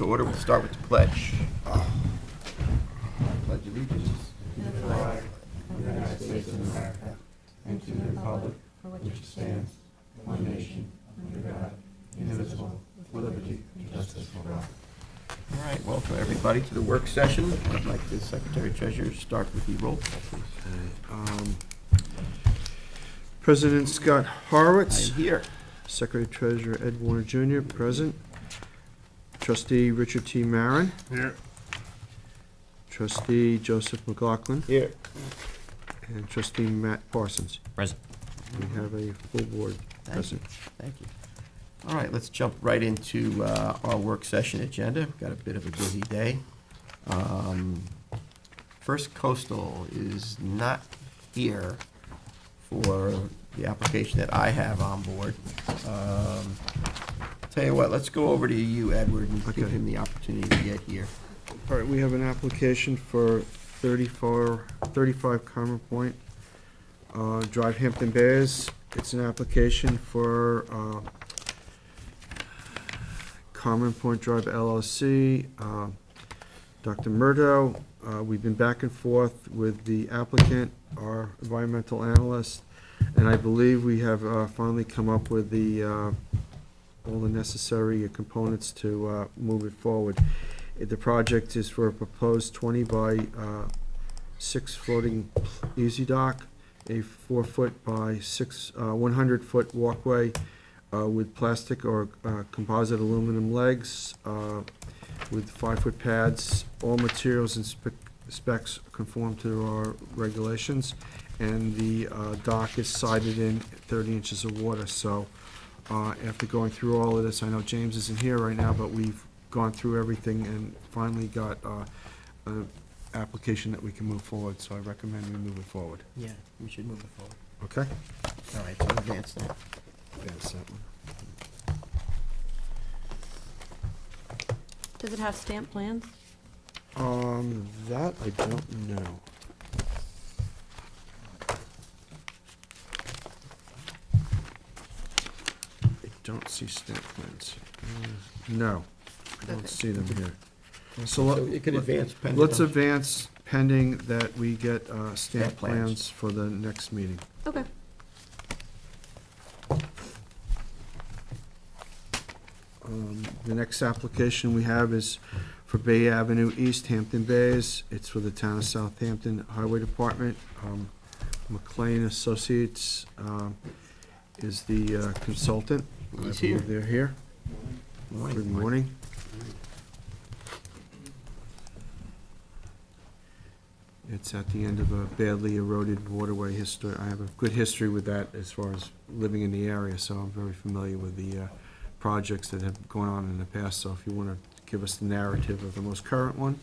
order. We'll start with the pledge. Pledge allegiance. To the flag of the United States of America, and to the republic for which it stands, one nation, under God, indivisible, with liberty and justice for all. All right, welcome everybody to the work session. I'd like the Secretary Treasurer to start with the roll call, please. President Scott I Horowitz. am here. Secretary Treasurer Ed Warner Jr., present. Trustee Richard T. Marin. Here. Trustee Joseph McLaughlin. Here. And Trustee Matt Parsons. Present. We have a full board present. Thank you. All right, let's jump right into our work session agenda. We've got a bit of a busy day. First Coastal is not here for the application that I have on board. Tell you what, let's go over to you, Edward, and give him the opportunity to get here. All right, we have an application for 35 Common Point Drive, Hampton Bays. It's an application for Common Point Drive LLC. Dr. Murdo, we've been back and forth with the applicant, our environmental analyst, and I believe we have finally come up with all the necessary components to move it forward. The project is for a proposed 20 by 6 floating easy dock, a 4-foot by 100-foot walkway with plastic or composite aluminum legs with 5-foot pads. All materials and specs conform to our regulations, and the dock is sided in 30 inches of water. So after going through all of this, I know James isn't here right now, but we've gone through everything and finally got an application that we can move forward. So I recommend we move it forward. Yeah, we should move it forward. Okay? All right, so advance that. Advance that one. Does it have stamp plans? That I don't know. I don't see stamp plans. No, I don't Okay. see them here. So you can advance pending. Let's advance pending that we get stamp Stamp plans. plans for the next meeting. Okay. The next application we have is for Bay Avenue East, Hampton Bays. It's for the town of Southampton Highway Department. McLean Associates is the consultant. I He's here. believe they're here. Good morning. It's at the end of a badly eroded waterway history. I have a good history with that as far as living in the area, so I'm very familiar with the projects that have gone on in the past. So if you want to give us the narrative of the most current one.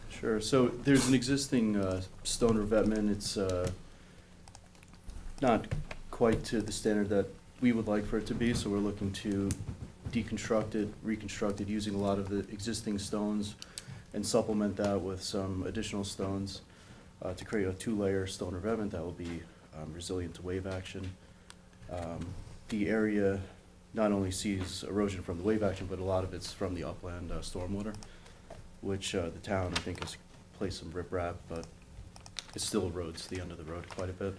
Sure. So there's an existing stone revetment. It's not quite to the standard that we would like for it to be, so we're looking to deconstruct it, reconstruct it using a lot of the existing stones and supplement that with some additional stones to create a 2-layer stone revetment that will be resilient to wave action. The area not only sees erosion from the wave action, but a lot of it's from the upland stormwater, which the town, I think, has placed some riprap, but it still erodes the end of the road quite a bit.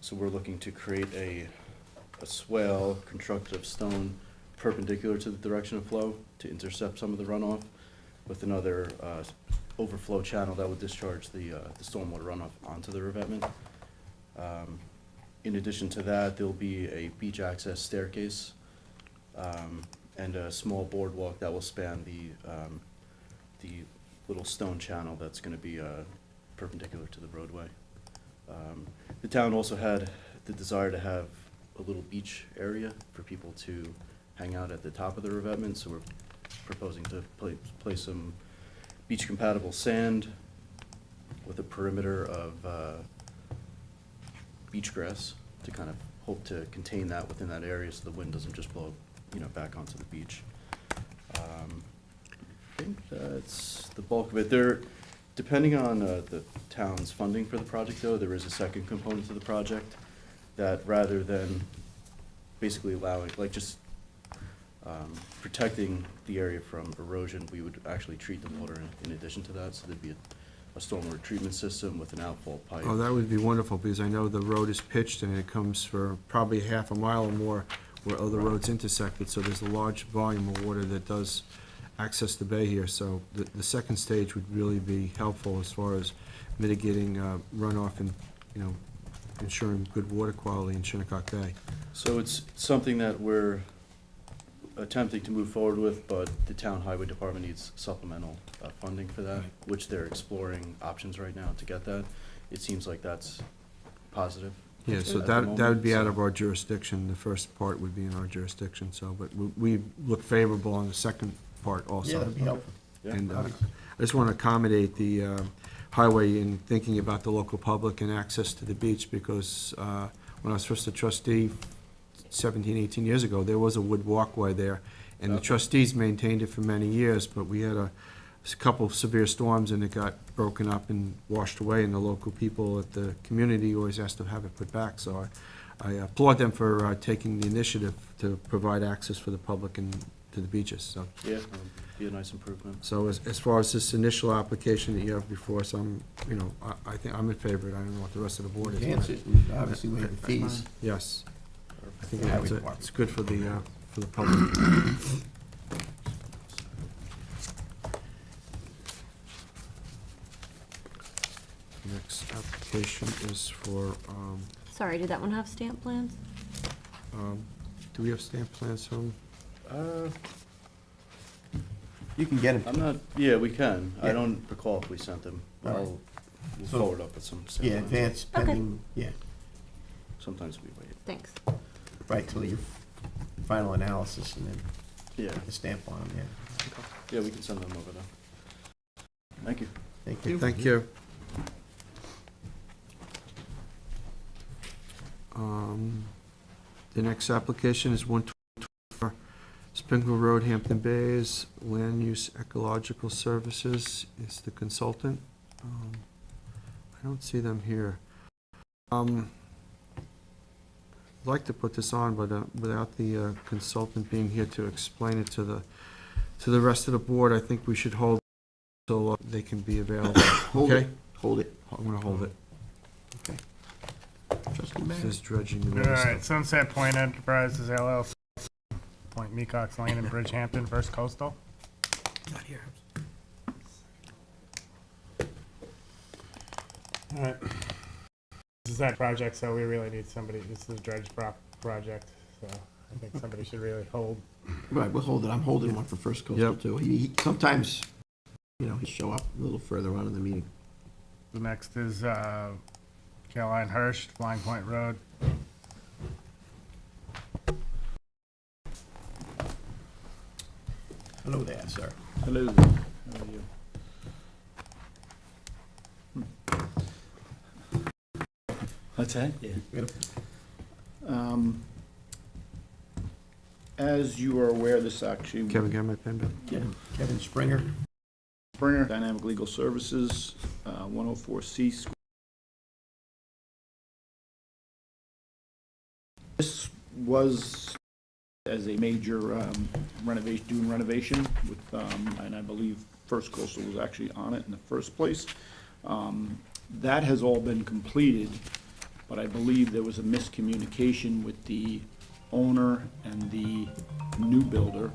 So we're looking to create a swale constructed of stone perpendicular to the direction of flow to intercept some of the runoff, with another overflow channel that would discharge the stormwater runoff onto the revetment. In addition to that, there'll be a beach access staircase and a small boardwalk that will span the little stone channel that's going to be perpendicular to the roadway. The town also had the desire to have a little beach area for people to hang out at the top of the revetment, so we're proposing to place some beach-compatible sand with a perimeter of beach grass to kind of hope to contain that within that area so the wind doesn't just blow, back onto the beach. I think that's the bulk of it. Depending on the town's funding for the project, though, there is a second component to the project that rather than basically allowing, like just protecting the area from erosion, we would actually treat the water in addition to that, so there'd be a stormwater treatment system with an outfall pipe. Oh, that would be wonderful, because I know the road is pitched and it comes for probably half a mile or more where other roads intersected, so there's a large volume of water that does access the bay here, so the second stage would really be helpful as far as mitigating runoff and, you know, ensuring good water quality in Shinnecock Bay. So it's something that we're attempting to move forward with, but the town highway department needs supplemental funding for that, which they're exploring options right now to get that. It seems like that's positive. Yeah, so At the that would be moment, out so- of our jurisdiction. The first part would be in our jurisdiction, so, but we look favorable on the second part also. Yeah, that'd be helpful. Yeah. And I just want to accommodate the highway in thinking about the local public and access to the beach, because when I was first a trustee 17, 18 years ago, there was a wood walkway there, and the Okay. trustees maintained it for many years, but we had a couple of severe storms, and it got broken up and washed away, and the local people at the community always asked to have it put back, so I applaud them for taking the initiative to provide access for the public and to the beaches, so. Yeah, be a nice improvement. So as far as this initial application that you have before us, you know, I think I'm in favor. I don't know what the rest of the board is. Enhance it, and obviously waive the fees. Yes. I think Highway it's department. good for the public. Next application is for, Sorry, did that one have stamp plans? do we have stamp plans from? You can get I'm them. not, yeah, we can. I Yeah. don't recall if we sent them. All right. We'll So- forward up with some. Yeah, advance Okay. pending, yeah, Sometimes we wait. Thanks. right till your final analysis and then Yeah, the stamp on them, yeah. yeah, we can send them over there. Thank you. Thank you. Thank you. The next application is 124 Springle Road, Hampton Bays, Land Use Ecological Services is the consultant. I don't see them here. I'd like to put this on, but without the consultant being here to explain it to the rest of the board, I think we should hold so they can be available. Hold Okay? it, hold it. I'm gonna hold it. Trustee This Mayor. is dredging the All road right, stuff. Sunset Point Enterprises LLC, Point Mecox Lane in Bridgehampton, First Coastal. Not here. All right. This is that project, so we really need somebody, this is a dredge project, so I think somebody should really hold. Right, we'll hold it. I'm holding one for First Coastal Yep. too. He sometimes, you know, he show up a little further on in the meeting. The next is Caroline Hirsch, Flying Point Road. Hello there, sir. Hello, how are you? What's that? Yeah. As you are aware, this actually. Kevin, got my pen back? Kevin Springer. Springer, Dynamic Legal Services, 104C. This was as a major renovation with, and I believe First Coastal was actually on it in the first place. That has all been completed, but I believe there was a miscommunication with the owner and the new builder,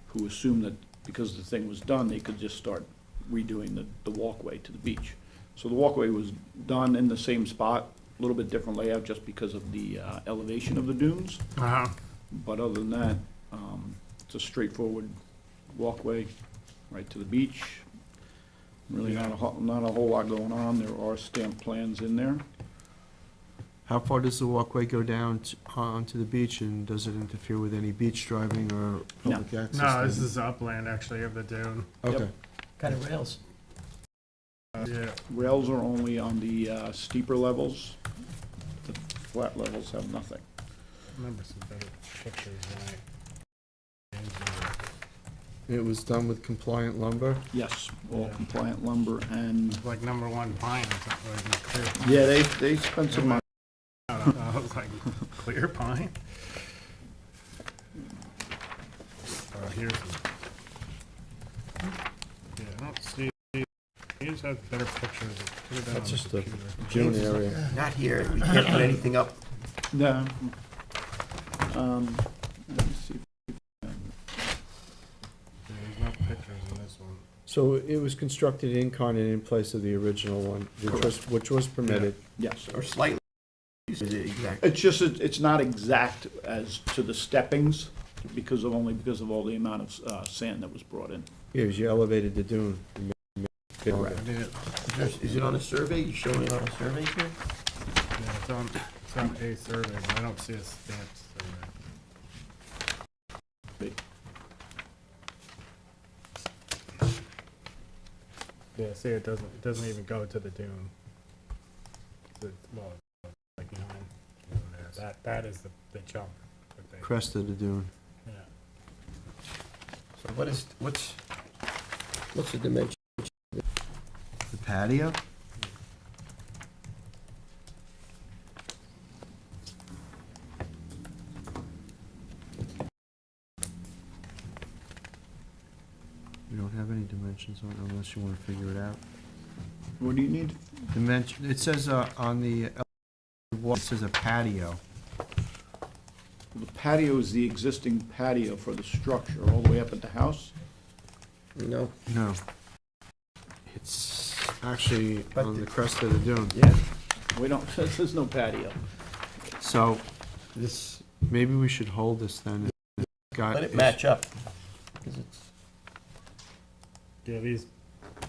who assumed that because the thing was done, they could just start redoing the walkway to the beach. So the walkway was done in the same spot, a little bit different layout just because of the elevation of the dunes. Uh-huh. But other than that, it's a straightforward walkway right to the beach. Really not a whole lot going on. There are stamp plans in there. How far does the walkway go down onto the beach, and does it interfere with any beach driving or public access? No, this is upland actually of the dune. Okay. Kind of rails. Yeah. Rails are only on the steeper levels. The flat levels have nothing. Remember some better pictures, right? It was done with compliant lumber? Yes, all Yeah. compliant lumber and, Like number one pine or something, or is it clear? yeah, they spent some money. I don't know, it was like clear pine. here's the. Yeah, I don't see, you just have better pictures. Put it down on That's the just the computer. June area. Not here, we can't put anything up. No. Let me see. Yeah, there's no pictures in this one. So it was constructed in kind and in place of the original one, which was permitted. Yes. Or slightly, is it exact? It's just, it's not exact as to the steppings because of all the amount of sand that was brought in. Here's, you elevated the dune. Correct. Is it on a survey? You showing it on a survey here? Yeah, it's on a survey, but I don't see a stamped survey. Yeah, see, it doesn't even go to the dune. Well, like behind, there. That is the chunk. that they- Crest of the dune. Yeah. So what's the dimension? The patio? We don't have any dimensions on it unless you want to figure it out. What do you need? Dimension, it says on the wall, it says a patio. The patio is the existing patio for the structure all the way up at the house. No. No. It's actually But on the- the crest of the dune. Yeah. We don't, there's no patio. So This, maybe we should hold this then. Got- let it match up. 'Cause it's, Yeah, these. I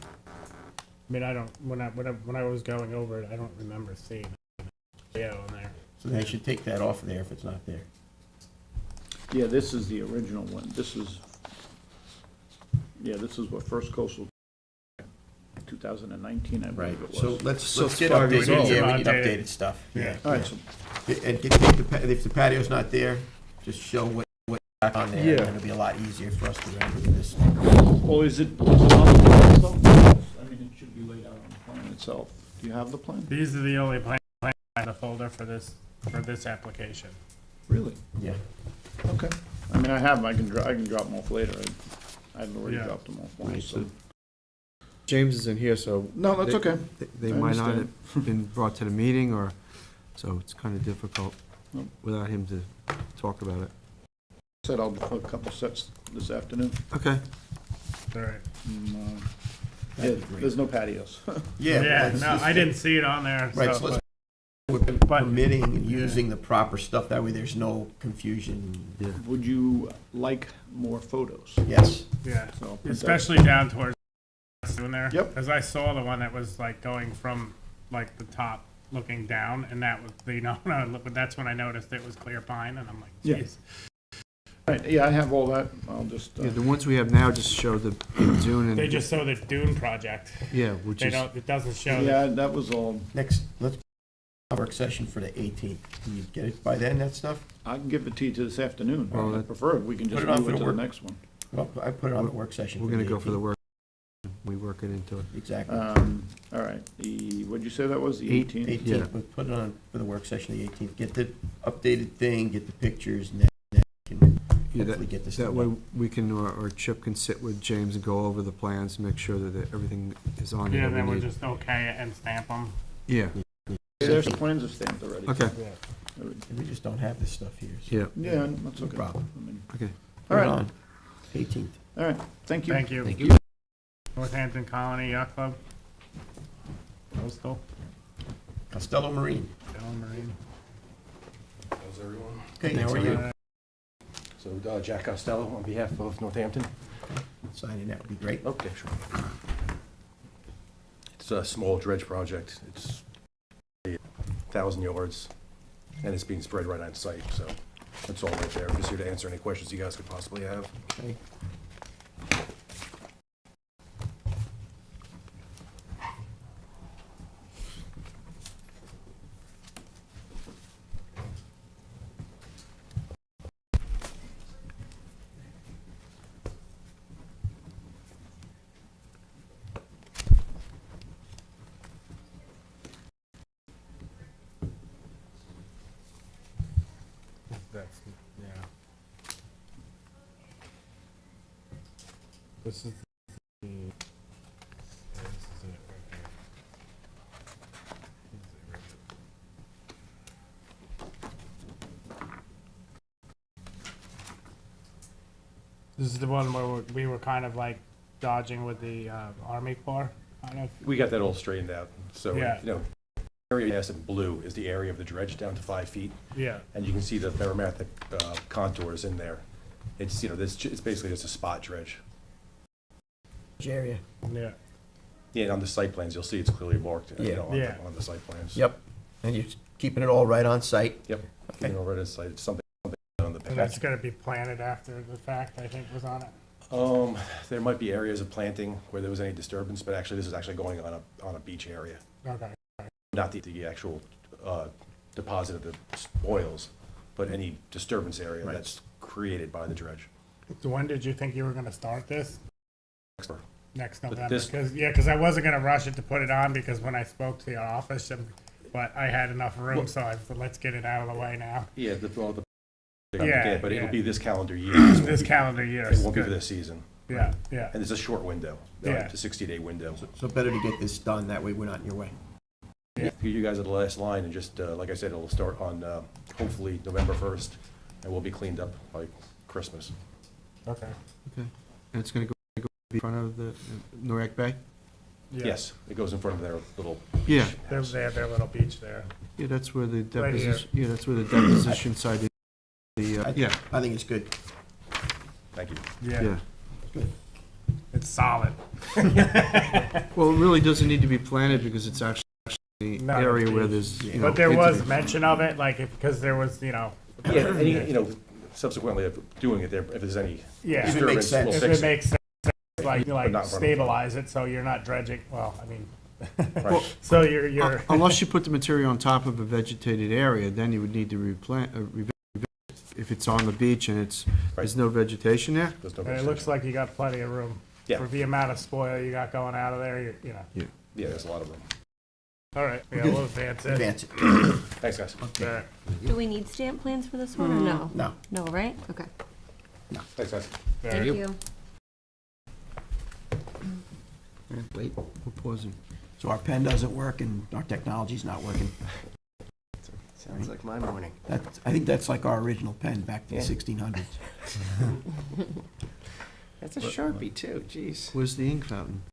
mean, I don't. When I was going over it, I don't remember seeing it on there. so they should take that off of there if it's not there. Yeah, this is the original one. This is what First Coastal, 2019, I believe it was. So let's So get it's 5 years updated, old. yeah, we need Updated. updated stuff. Yeah. All right, so And take if the patio's not there, just show what's on there, Yeah. and it'll be a lot easier for us to render this. well, is it on the plan though? I mean, it should be laid out on the plan itself. Do you have the plan? These are the only plans in the folder for this application. Really? Yeah. Okay. I mean, I have them. I can drop them off later. I've already Yeah. dropped them off Right, once, so. so James isn't here, so. No, that's they- okay. They I might not understand. have been brought to the meeting, or, so it's kind of difficult Nope. without him to talk about it. Said I'll do a couple sets this afternoon. Okay. All right. Yeah, That'd be great. there's no patios. Yeah. let's No, just- I didn't see it on there. Right, so, so let's, we're But- permitting and using the proper stuff, that way there's no confusion. Yeah. Would you like more photos? Yes. yeah, So I'll put that- especially down towards in there. Yep. Because I saw the one that was like going from like the top looking down, and that was but that's when I noticed it was clear pine, and I'm like, Yeah. geez. All right, yeah, I have all that. I'll just, Yeah, the ones we have now just show the dune and. They just show the Dune project. Yeah, which They is, don't. It doesn't show. the- yeah, that was all. Next, let's, work session for the 18th. Can you get it by then, that stuff? I can give it to you this afternoon. Well, I that- prefer we can just Put it on move for it the to the work- next one. Well, I put it on the work session. we're gonna go for the 18th. work. We work it into it. Exactly. All right, what'd you say that was, the 18th? 18th, we'll put it on for the work session, the 18th. Get the updated thing, get the pictures, and then we can Yeah, hopefully get this That thing way done. we can, or Chip can sit with James and go over the plans, make sure that everything is on Yeah, there then we we'll need. just okay it and stamp them. Yeah, There's the plans are stamped already. okay, Yeah. We just don't have this stuff here. so- yeah, Yeah, that's No okay. problem. I mean, okay. Put All it right. on. 18th. all right, thank you. Thank you. Thank you. Northampton Colony Yacht Club. Coastal. Costello Marine. Down Marine. How's everyone? Okay, how are you? So Jack Costello on behalf of Northampton. Signing that would be great. Okay, sure. It's a small dredge project. It's 1,000 yards, and it's being spread right on site, so that's all right there. I'm just here to answer any questions you guys could possibly have. Okay. That's, yeah. This is the. This is it right here. This is the one where we were kind of like dodging with the Army Corps, kind of. We got that all straightened out, so, you Yeah. know, area yes in blue is the area of the dredge down to 5 feet, Yeah. and you can see the barometric contours in there. It's, you know, it's basically just a spot dredge. Area. Yeah. Yeah, on the site plans, you'll see it's clearly marked, you Yeah. know, Yeah. on the site plans. Yep. And you're keeping it all right on site? Yep. Okay. You know, right, it's like something on the And that's gonna be planted after the fact, I think, was on it. There might be areas of planting where there was any disturbance, but actually, this is actually going on a beach area, Okay. not the actual deposit of the oils, but any disturbance area Right. that's created by the dredge. So when did you think you were gonna start this? Next But November? this- Because I wasn't gonna rush it to put it on, because when I spoke to your office, but I had enough room, Well- so I said, let's get it out of the way now. Yeah, Yeah, but it'll yeah. be this calendar year. This calendar year. It won't be for Good. this season. Yeah, yeah. And it's a short window, Yeah. it's a 60-day window. So better to get this done, that way we're not in your way. You guys are the last line, and just, like I said, it'll start on, hopefully, November 1st, and we'll be cleaned up by Christmas. Okay. Okay. And it's gonna go in front of the Norec Bay? Yeah. Yes, it goes in front of their little. Yeah. They have their little beach there. Yeah, that's where the Right here. deposition, yeah, that's where the deposition site is. Yeah, I think it's good. Thank you. yeah. It's solid. Well, it really doesn't need to be planted because it's actually the Not a area where beach. there's, you know. But there was into- mention of it, like, because there was, Yeah, and you know, subsequently of doing it there, if there's any yeah. If it makes disturbance, sense. we'll If fix it it. makes sense, like But not in front of the stabilize it, so you're not dredging, well, I mean, Right. so you're, Unless you put the material on top of a vegetated area, then you would need to replant, if it's on the beach and there's no vegetation there. There's no and it looks like you got plenty of room. Yeah. For the amount of spoil you got going out of there, you know. Yeah, there's a lot of room. All right, yeah, we'll advance it. Advance it. Thanks, guys. All right. Do we need stamp plans for this one or no? No. No, right? Okay. Thanks, guys. Thank you. Wait. We're pausing. So our pen doesn't work and our technology's not working. Sounds like my morning. I think that's like our original pen back to the Yeah. 1600s. That's a Sharpie too, jeez. Where's the ink fountain?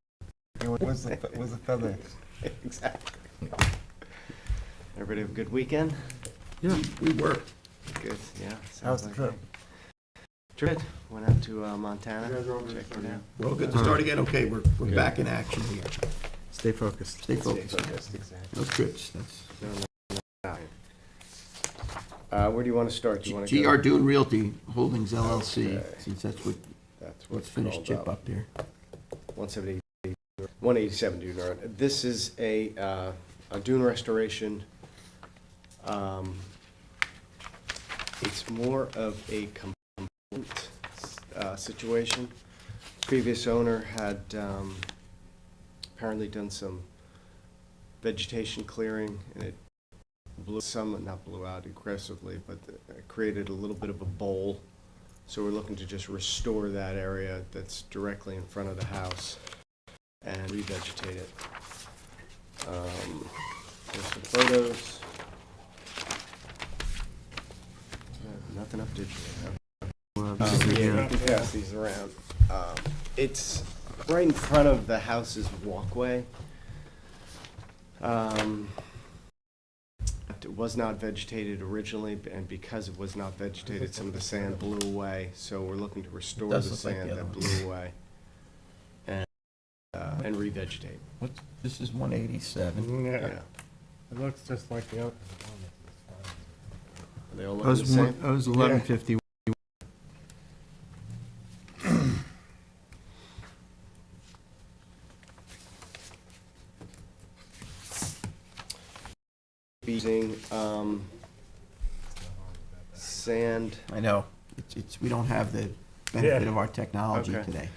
Where's the feather? Exactly. Everybody have a good weekend? Yeah. We worked. Good, yeah. How's sounds the like trip? it. Trip, went out to Montana, checked it out. We're all good to start again? Okay, we're back in action here. Stay focused. Stay focused. Focused, exactly. That's good. That's Where do you want to start? Do you want to GR go? Dune Realty Holdings LLC, Okay. since that's what, That's let's what's finish called Chip up there. 187 Dune Road. This is a dune restoration. It's more of a component situation. Previous owner had apparently done some vegetation clearing, and it not blew out aggressively, but it created a little bit of a bowl. So we're looking to just restore that area that's directly in front of the house and revegetate it. There's some photos. Nothing up digitally, huh? Yeah, you can pass these around. It's right in front of the house's walkway. It was not vegetated originally, and because it was not vegetated, some of the sand blew away. So we're looking to restore the Does look like sand the other that one. blew away and revegetate. This is 187. Yeah, Yeah. it looks just like the other. Are they all I looking was, the same? I was 1150. Using sand. I know. We don't have the benefit Yeah. of our technology Okay. today.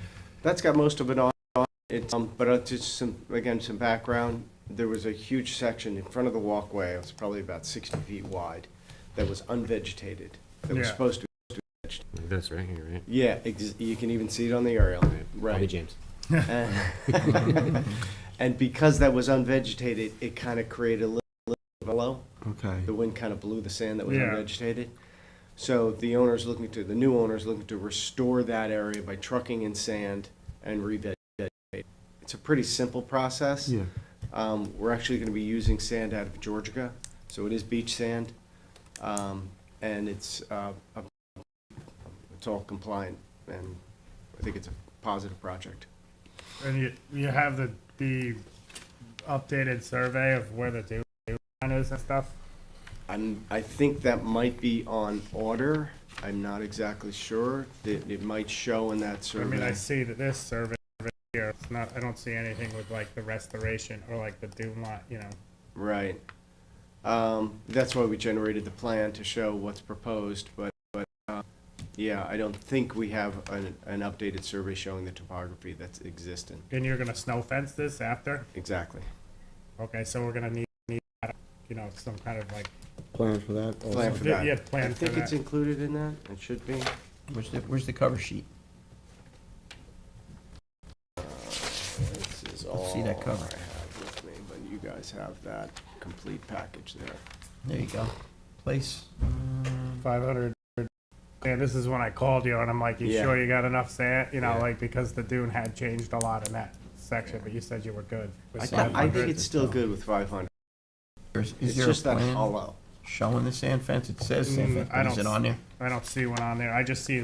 That's got most of it on. It's but just some background. There was a huge section in front of the walkway. It was probably about 60 feet wide. That was unvegetated. That was Yeah. supposed to. This right here, right? Yeah, you can even see it on the aerial. Right. James. And because that was unvegetated, it kind of created a little mellow. Okay. The wind kind of blew the sand that was Yeah. unvegetated. So the new owner's looking to restore that area by trucking in sand and revegetate. It's a pretty simple process. Yeah. We're actually going to be using sand out of Georgia, so it is beach sand, and it's all compliant, and I think it's a positive project. And you have the updated survey of where the due line is and stuff? I think that might be on order. I'm not exactly sure. It might show in that I mean, I survey. see that this survey here, it's not, I don't see anything with like the restoration or like the dune line, you know. Right. That's why we generated the plan to show what's proposed, but yeah, I don't think we have an updated survey showing the topography that's existent. And you're gonna snow fence this after? Exactly. Okay, so we're gonna need, you know, some kind of like, Plan for that also. Plan for Yeah, that. yeah, plan I think for it's that. included in that. It should be. Where's the cover sheet? This is all see that cover. I have with me, but you guys have that complete package there. There you go. Place. 500. Yeah, this is when I called you and I'm like, you Yeah. sure you got enough sand? You know, Yeah. like, because the dune had changed a lot in that section, but you said you were good with I 500. think it's still good with 500. Is It's there a just that plan hollow. showing the sand fence? It says sand fence, I but is don't it on there? I don't see one on there. I just see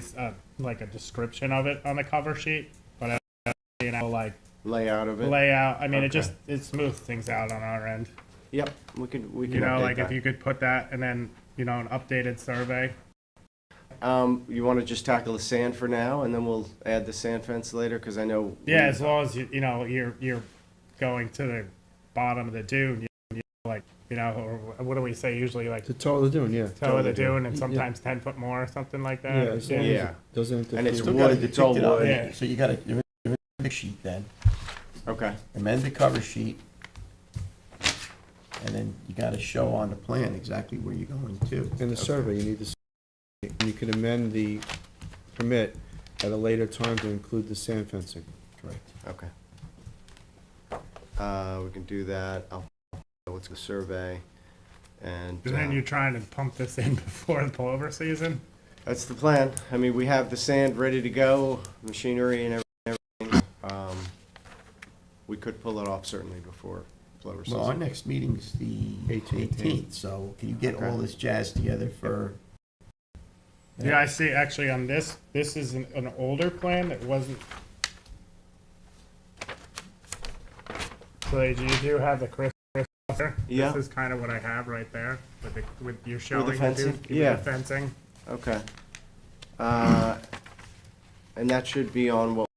like a description of it on the cover sheet, but I don't, you know, like Layout of it. layout. I mean, Okay. it smooths things out on our end. Yep, we can You know, update like that. if you could put that and then, you know, an updated survey. You want to just tackle the sand for now, and then we'll add the sand fence later, because I know. Yeah, as long as you know you're going to the bottom of the dune, you like, you know, or what do we say usually, like The toe of the dune, yeah. toe of the dune, and sometimes 10 foot more or something like Yeah, that. as long as Yeah. it doesn't interfere. And it's Still wood, gotta it's all depict it on wood. there. So you gotta, you're in the sheet then, Okay, amend the cover sheet, and then you gotta show on the plan exactly where you're going to. In the survey, you need the, and you can amend the permit at a later time to include the sand fencing. Correct. okay. We can do that. I'll what's the survey, and And then you're trying to pump this in before the pullover season. that's the plan. I mean, we have the sand ready to go, machinery and everything. We could pull it off certainly before flower Well, our season. next meeting's the 18th, so can you get all this jazz together for? Yeah, I see. Actually, on this is an older plan that wasn't. So you do have the Chris. Yeah. This is kind of what I have right there with you showing the fencing? with Yeah. the fencing. Okay. And that should be on what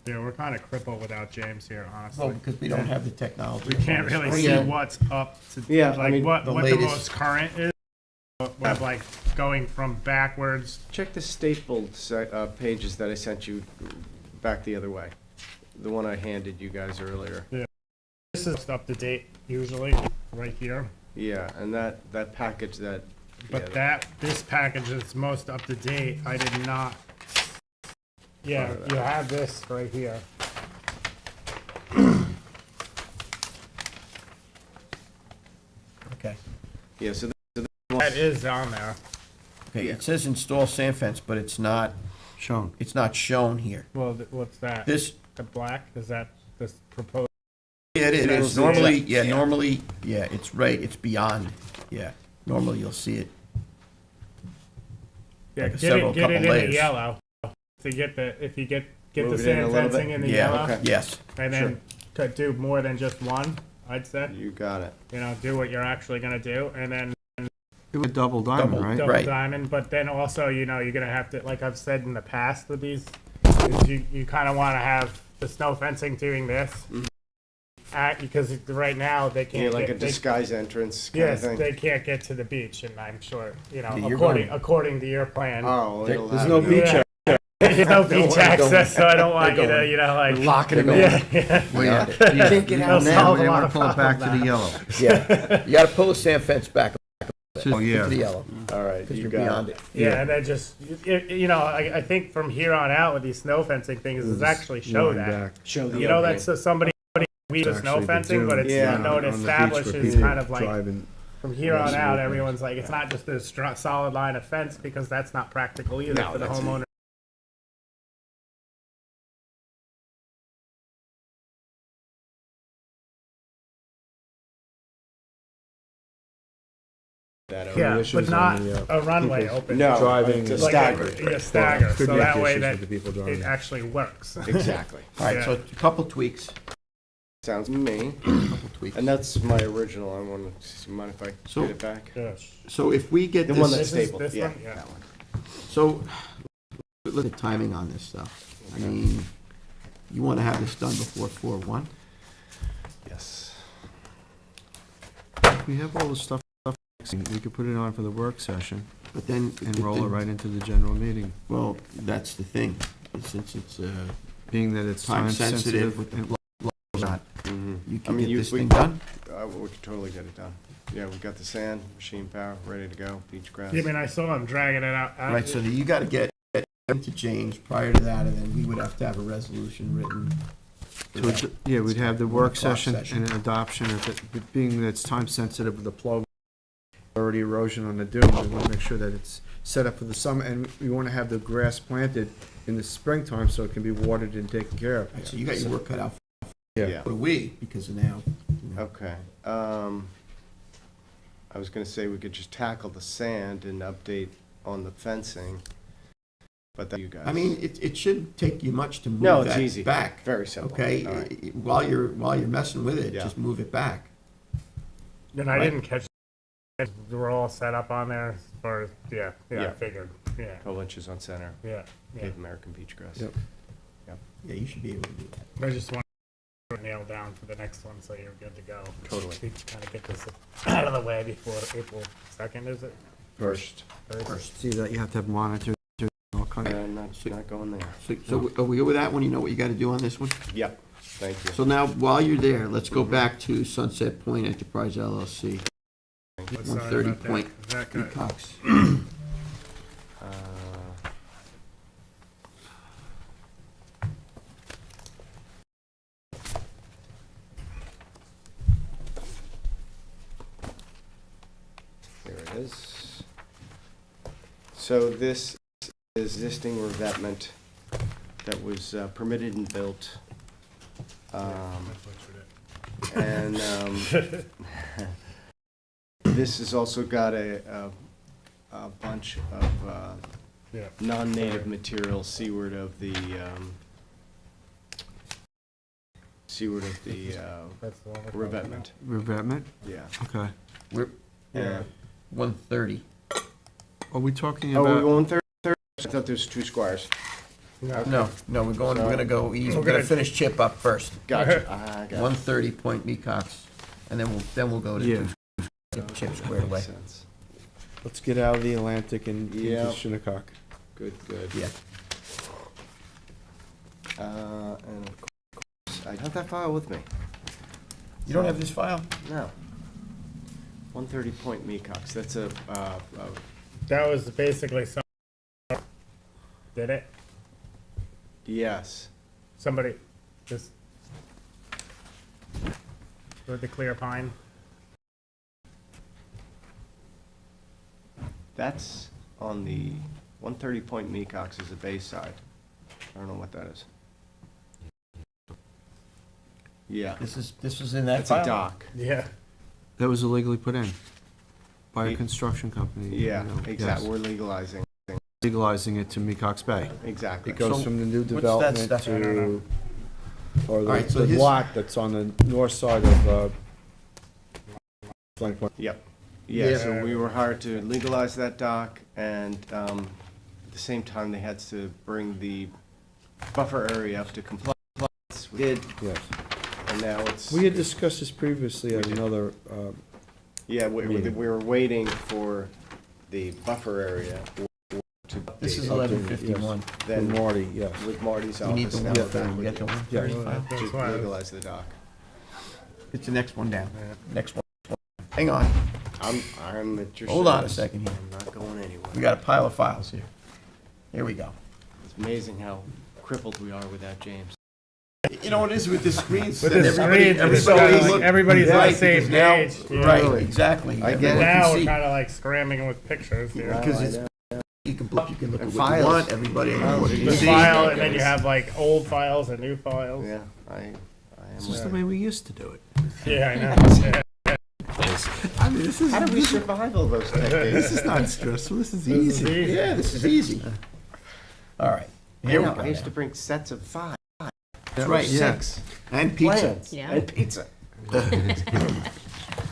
Yeah, we're kind of crippled without James here, honestly. Well, because we don't have the technology. We can't really Oh, see yeah. what's up to, Yeah, I like mean, what the the latest- most current is. We have like going from backwards. check the stapled pages that I sent you back the other way. The one I handed you guys earlier. This is up to date usually, right here. Yeah, and that package that. But yeah, this package that's most up to date, I did not. Yeah, Part of you that. have this right here. Okay. Yeah, so That is on there. Okay, it says install sand fence, but it's not Shown. shown here. Well, what's that? This, The black, is that this proposed? yeah, it That's is. the- Normally, yeah. normally, yeah, it's right, it's beyond, yeah. Normally you'll see it. Yeah, Like get several it in couple the layers. yellow. To get the, if you get the Move it in a sand little fencing bit? in the Yeah, yellow, okay. yes. and then could do more than just one, I'd say. you got it. You know, do what you're actually gonna do, and then It was double diamond, Double. right? double Right. diamond, but then also, you know, you're gonna have to, like I've said in the past with these, is you kinda wanna have the snow fencing doing this. Because right now, they Yeah, can't like a get, they, disguise entrance kind of yes, thing. they can't get to the beach, and I'm sure, you know, Yeah, you're according to your plan. Oh, There- it'll There's have no it. beach. Yeah. There's no beach want to go access, so I don't want They're you to, going. you know, like. Locking them in. Yeah, yeah. We got it. Can't get out Now solve we a lot want of to pull it back to problems the now. yellow. Yeah, you gotta pull the sand fence back. to Oh, yeah. the yellow, All right, because you you're got beyond it. it. Yeah, and then just, you know, I think from here on out with these snow fencing things, is actually show Line that. back. Show the You know, opening. that's somebody, we do It's snow actually the fencing, but dune it's, Yeah. you know, it on the beach where establishes people kind of like, driving. from here on out, Absolutely. everyone's like, it's not just a solid line of fence, because that's not practical either No, for the that's- homeowner. That Yeah, but issues not on the, a runway people open. No, Driving it's a and- Like staggered. a stagger, Could so make that way issues that with the people driving. it actually works. Exactly. All right, so a couple tweaks, Sounds to me. couple tweaks. And that's my original. I want to, mind if I So- get it back? Yes. So if we get The one this, that's This is- stable, this yeah. one? Yeah. that one. so, look at timing on this stuff. I mean, you want to have this done before 4/1? Yes. We have all the stuff, we could put it on for the work session But then. and roll it right into the general meeting, Well, that's the thing, since it's being that it's time time sensitive with sensitive. the law or not, Mhm. you I can mean, get you- this we- thing done? We could totally get it done. Yeah, we got the sand, machine power, ready to go, beach grass. Yeah, I mean, I saw him dragging it out. Right, so you gotta get it to James prior to that, and then we would have to have a resolution written. for So it's, that. yeah, we'd have the 1 work o'clock session and an adoption of it, but being that it's time sensitive with the plow, already erosion on the dune, we want to make sure that it's set up for the summer, and we want to have the grass planted in the springtime so it can be watered and taken care of. Right, so you got your work cut out Yeah. for we, because of now. you know. Okay. I was gonna say we could just tackle the sand and update on the fencing, but that you guys. I mean, it shouldn't take you much to No, move it's that easy. back, Very simple. okay? All right. While you're messing with it, Yeah. just move it back. And I Right. didn't catch, we're all set up on there, or, yeah, I Yeah. figured, yeah, 12 inches on center, yeah, yeah. Cape American beach grass. Yep. Yeah, you should be able to do that. I just want to nail down for the next one, so you're good to go. Totally. We kind of get this out of the way before April 2nd, is it? First. First. See that you have to have monitors, all kinds of. Not going there. So are we good with that one? You know what you gotta do on this one? Yep, thank you. So now, while you're there, let's go back to Sunset Point Enterprise LLC, Sorry 130 about that. Point Is that good? Cox. Uh, Here it is. So this is existing revetment that was permitted and built. And this has also got a bunch of Yeah. non-native material seaward of the That's the one we're talking revetment. Revetment, Yeah. okay. We're, Yeah. 130. Are we talking Oh, we're about, going third? I thought there's 2 squares. about. No, we're gonna go easy. We're We're gonna gonna- finish Chip up first. Gotcha. I got it. 130 Point Mecox, and then we'll go to yeah, get Chip squared away. Makes sense. let's get out of the Atlantic and into Yeah. Shinnecock. Good, good. Yeah. And of course, I have that file with me. You don't have this file? No. 130 Point Mecox, that's a That was basically some, did it? yes. Somebody, just, with the clear pine? That's on the 130 Point Mecox is the Bayside. I don't know what that is. Yeah, This was in that that's a file? dock. Yeah. That was illegally put in by a Ye- construction company. you Yeah, know, exactly. yes. We're legalizing. Legalizing it to Mecox Bay. Exactly. It goes So from the new what's that development stuff? to, or All right, so the his- lot that's on the north side of, Flank Point. Yep. Yeah, Yeah. so we were hired to legalize that dock, and at the same time, they had to bring the buffer area up to compliance. We did, Yes. and now it's. We had discussed this previously at We did. another, Yeah, meeting. we were waiting for the buffer area to This is update 1151. with then Marty, yes. with Marty's We need office. the now 130. back We with got the you 130 file? That's to why I was- legalize the dock. It's the next one down. Yeah. Next one. Hang on. I'm at your Hold on a service. second here. I'm not going anywhere. We got a pile of files here. Here we go. It's amazing how crippled we are without James. You know what it is with the screens? With that the screens, it's everybody kinda like everybody's on the right, same because now- page, yeah. Right, Really. exactly. I get Everyone it. can Now we're see. kind of like scrambling with pictures here. Because it's, you can look at And what you files. want, everybody. Files what are you The easy. see. file, and then you have like old files and new files. Yeah, I am It's just the aware. way we used to do it. Yeah, I know. I mean, this is, How did we survive all those this decades? is not stressful, this is This is easy. easy. Yeah, this is easy. All right, here we I know, go. I used to now. bring sets of 5, That's right, Yeah. 6 and pizza. plans, Yeah. and pizza.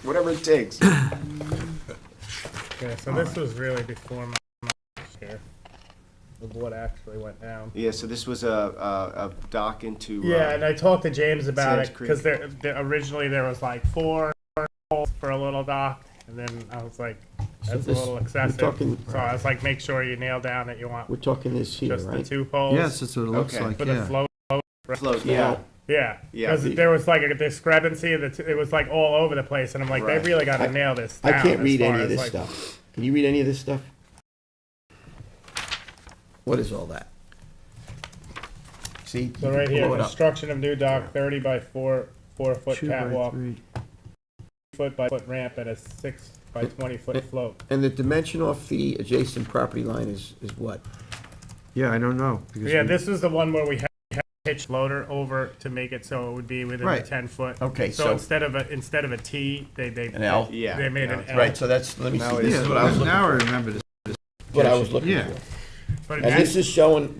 Whatever it takes. Yeah, so this was really before my here of what actually went down. Yeah, so this was a dock into. Yeah, and I talked to James about Sands it because originally there was like 4 holes for a little dock, and then I was like, So that's a this- little we're excessive. talking- So I was like, make sure you nail down that you want We're talking this here, just the right? 2 poles. Yes, that's what it looks Okay. like, For the yeah. float. Float, yeah. Yeah, Yeah. because there was like a discrepancy. It was like all over the place, and I'm like, Right. they really got to nail this I down. can't as read far any of as, this like- stuff. Can you read any of this stuff? What is all that? See? So you right can here, blow it up. construction of new dock, 30 by 4 foot 2 by catwalk, 3. foot by foot ramp, and a 6 by 20 foot float. And the dimension off the adjacent property line is what? Yeah, I don't know. because Yeah, we- this is the one where we had pitched loader over to make it so it would be within the Right. 10 foot. Okay, So so- instead of a T, they An L? Yeah. They made no, an it's- L. Right, so that's, let me Now see, it this Yeah, is what I was looking now I for. remember this. What I was looking Yeah. for. But And this is showing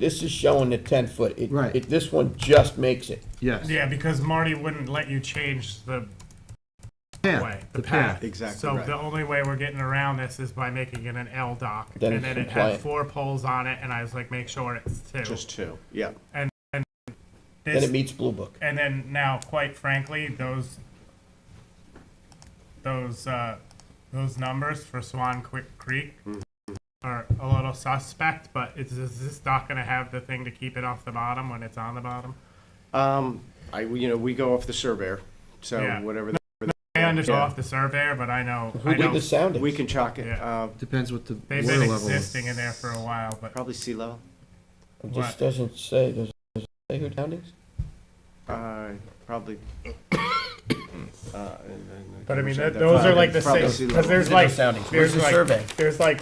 the 10 foot. Right. This one just makes it. Yes. yeah, because Marty wouldn't let you change the Path, way, the path. Exactly So right. the only way we're getting around this is by making it an L dock. Then And it's then it had compliant. 4 poles on it, and I was like, make sure it's 2. Just 2, yeah. Then This- it meets Blue Book. And then now, quite frankly, those numbers for Swan Creek are a little suspect. But is this dock gonna have the thing to keep it off the bottom when it's on the bottom? We go off the surveyor, so Yeah. whatever, I understand Yeah. off the surveyor, but I know Who did the sounding? we can chalk it, Yeah. Depends what the they've water been level is. existing in there for a while. But probably sea level. It What? just doesn't say, does it say who soundings? Probably. but I mean, wish I had that those are file. like the Probably same sea because level. there's There's no like soundings. Where's the survey? there's like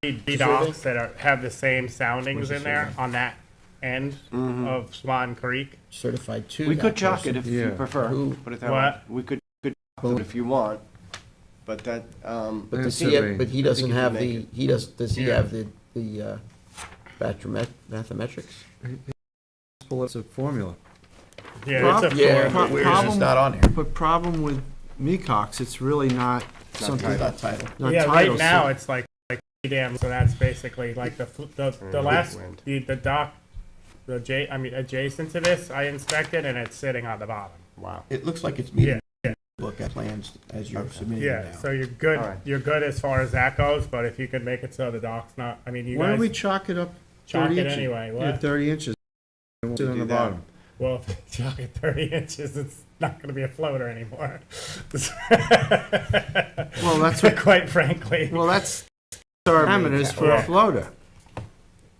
3 The docks survey? that have the same soundings Where's the in there survey? on that end of Swan Creek. Certified 2. We that could chalk person. it if Yeah. you prefer, Who- put it that What? way. We could chalk it if you want, but that, But And does he, survey. but he doesn't you can have make the, does he Yeah. have the mathematics? Well, it's a formula. Yeah, it's a Yeah, four. but where is this not on here? But problem with Mecox, it's really not something, It's not titled. not Yeah, titled. right now so- it's like dam, so that's basically like the last wind. the dock adjacent to this I inspected and it's sitting on the bottom. wow. It looks like it's meeting Yeah. look at plans as you're submitting Yeah, them now. so you're good. All right. You're good as far as that goes. But if you could make it so the dock's not, I mean, you Why guys don't we chalk it up chalk 30 it inches? anyway. Yeah, What? 30 inches. It won't sit on do the that. bottom. Well, if you chalk it 30 inches, it's not going to be a floater anymore. Well, that's what, quite frankly. well, that's parameters for a Yeah. floater.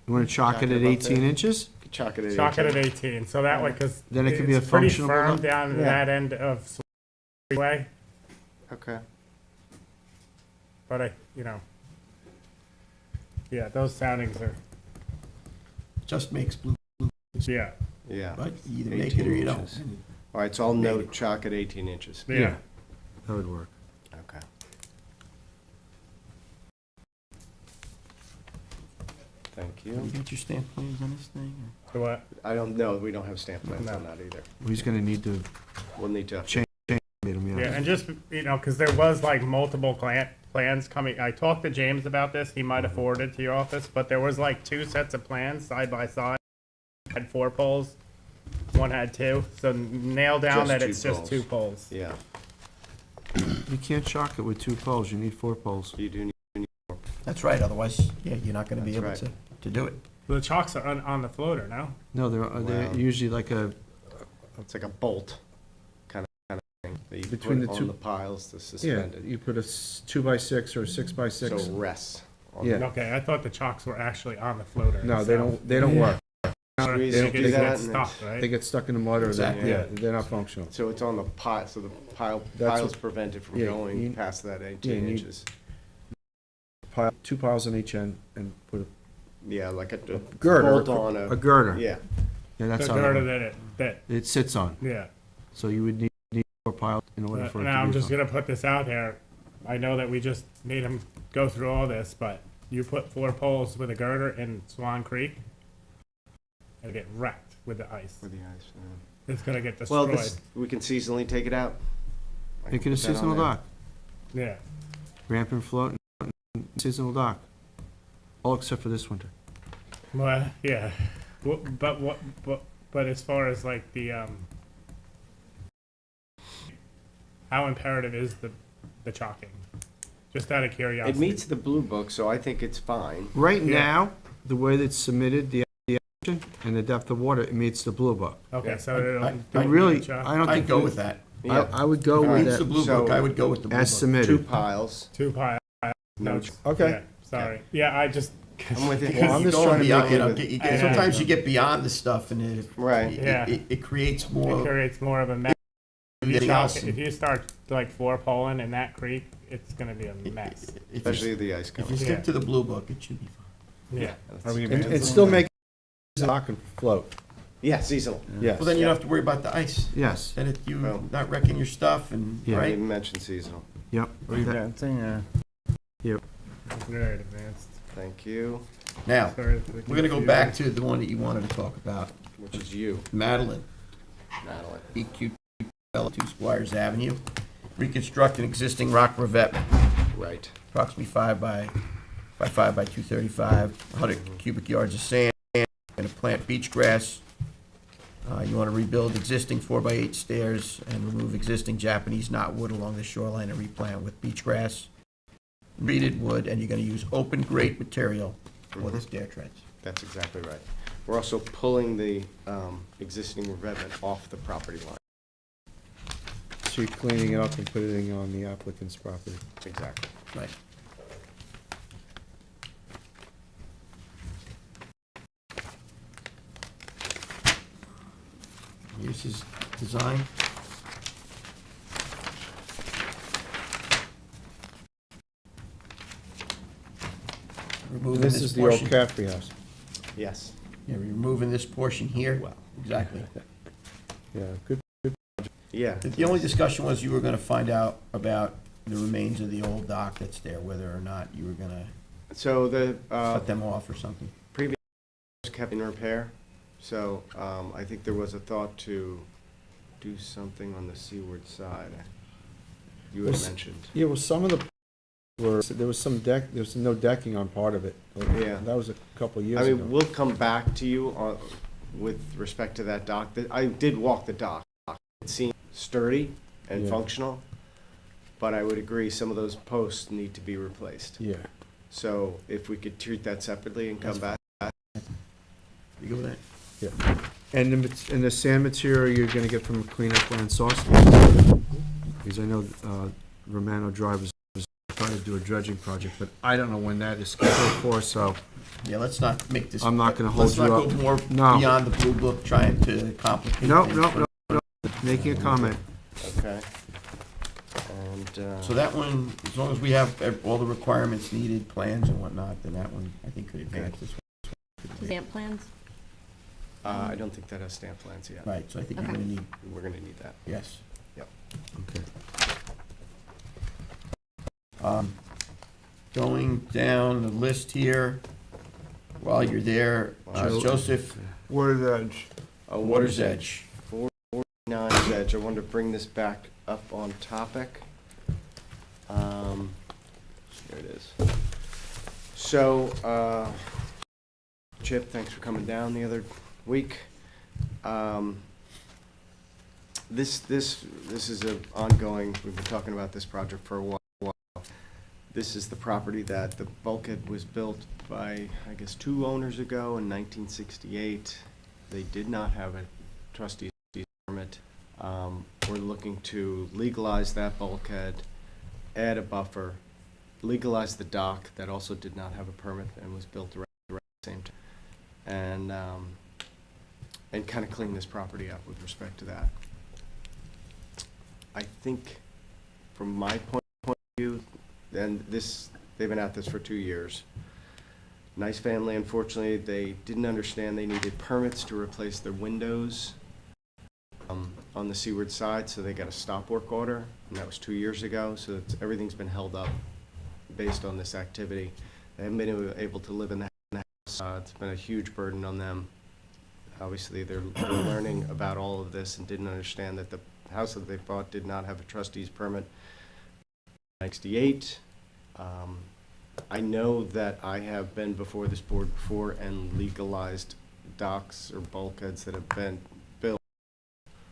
You want to chalk Chalk it it at about 18 inches? Chalk it at Chalk it 18. at 18, so that way, because Then it could be a it's pretty functional firm building? down Yeah. that end of Way, Okay. but yeah, those soundings are, Just makes Blue, yeah, Yeah. but you either make it or you don't. inches. All right, so I'll note chalk at 18 inches. yeah. That would work. Okay. Thank You you. got your stamp plans on this thing? So what? I don't know, we don't have stamp plans No. on that either. He's going to need to We'll need to. change them, Yeah, and just, because there was like multiple plans coming, I talked to James about this, he might have forwarded to your office, but there was like 2 sets of plans side by side. Had 4 poles, one had 2, so nail down Just that 2 it's just poles. 2 poles. Yeah, You can't chalk it with 2 poles. You need 4 poles. you do need, That's right, otherwise, yeah, you're not gonna be able That's to do it. The chalks are on the floater, no? No, they're Wow. usually like a, it's like a bolt kind of thing. chalking that you Between put the on two- the piles to Yeah, suspend it. you put a 2x6 or a 6x6. So it rests. on Yeah. the- Okay, I thought the chalks were actually on the floater. No, they itself. don't work. Squeeze they it, don't- do they that, get and stuck, it's- right? They get stuck in the mud or, Exactly. yeah, they're not functional. So it's on the pile, so the That's pile's what- prevented from yeah, going you- past that yeah, 18 you- inches. Two piles on each end and put Yeah, like a girder, bolt on a girder. Yeah, Yeah, The that's how girder it that, sits on. yeah. So you would need 4 piles in order for it to be. Now, I'm just fun- gonna put this out there. I know that we just made him go through all this, but you put 4 poles with a girder in Swan Creek, it'll get wrecked with the ice. with the ice. It's gonna get Well, destroyed. this, we can seasonally take it out. I Make can it a put that on seasonal there. dock, Yeah. ramp and float, and seasonal dock. All except for this winter. Well, yeah. But as far as like the, how imperative is the chalking? Just out of curiosity. It meets the blue book, so I think it's fine. Right Yeah. now, the way that's submitted, the action and the depth of water, it meets the blue book. Okay, so I- it'll. It really, chalk. I don't I'd think. go we- with that. Yeah, I would go All with right. It's the that blue So- book, I would go with the blue book. as two submitted. piles. 2 piles. No, No, ch- Okay. yeah, sorry. Yeah, I just, I'm with you. Well, I'm You're just going trying to beyond, make you it- know, Yeah. sometimes you get beyond the stuff and it. Right. Yeah. It creates it more. creates more of a mess. If you Anything chalk else? it- if you start like 4 poling in that creek, it's gonna be a mess. If Especially you, the ice if you coming. stick Yeah. to the blue book, it should be fine. Yeah. And still make it dock and float. Yeah, seasonal. Yes. Well, then you don't have to worry about the ice. Yes. Then you Well- not wrecking your stuff and, Yeah. I right? even mentioned seasonal. Yep. It's very advanced. Thank you, Now, Sorry for the we're gonna go confusion. back to the one that you wanted to talk about, which is you, Madeline, Madeline. EQ 2 Squires Avenue. Reconstruct an existing rock revetment, Right. approximately 5 by 235, 100 cubic yards of sand, and to plant beach grass. You want to rebuild existing 4x8 stairs and remove existing Japanese knotwood along the shoreline and replant with beach grass, reeded wood, and you're going to use open grate material for the stair treads. That's exactly right. We're also pulling the existing revetment off the property line. So you're cleaning it up and putting it on the applicant's property. Exactly. Right. Here's his design. Removing This is the old portion. Caffrey house. Yes. Yeah, we're removing this portion here. Well. Exactly. Yeah, good. Yeah. The only discussion was you were gonna find out about the remains of the old dock that's there, whether or not you were gonna So the cut them off or something. previous was kept in repair, so I think there was a thought to do something on the seaward side. You had Well, mentioned. Yeah, well, some of the, there was some deck, there was no decking on part of it. Yeah. That was a couple of years I ago. mean, we'll come back to you on, with respect to that dock. I did walk the dock. It seemed sturdy and Yeah. functional, but I would agree some of those posts need to be replaced. Yeah. So if we could treat that separately and come back. You go with that? And the sand material you're gonna get from a cleanup land source? Because I know, Romano Drive is trying to do a dredging project, but I don't know when that is scheduled for, so. Yeah, let's not make this. I'm not gonna hold you Let's up. not go more No. beyond the blue book, trying to complicate No, things. no, no, making a comment. Okay. And, So that one, as long as we have all the requirements needed, plans and whatnot, then that one, I think, could advance this one. Stamp plans? I don't think that has stamp plans yet. Right, so I think you're Okay. gonna need, We're gonna need that. yes. Okay. Going down the list here, while you're there, Joseph, Water's Edge. Water's Edge. 49's Edge. I wanted to bring this back up on topic. Here it is. So, Chip, thanks for coming down the other week. This is an ongoing, we've been talking about this project for a while. This is the property that the bulkhead was built by, I guess, 2 owners ago in 1968. They did not have a trustee permit. We're looking to legalize that bulkhead, add a buffer, legalize the dock that also did not have a permit and was built around the same time, and kind of clean this property up with respect to that. I think, from my point of view, and they've been at this for 2 years. Nice family, unfortunately, they didn't understand they needed permits to replace their windows on the seaward side, so they got a stop work order, and that was 2 years ago, so everything's been held up based on this activity. They haven't been able to live in the house. It's been a huge burden on them. Obviously, they're learning about all of this and didn't understand that the house that they bought did not have a trustee's permit. 68. I know that I have been before this board before and legalized docks or bulkheads that have been built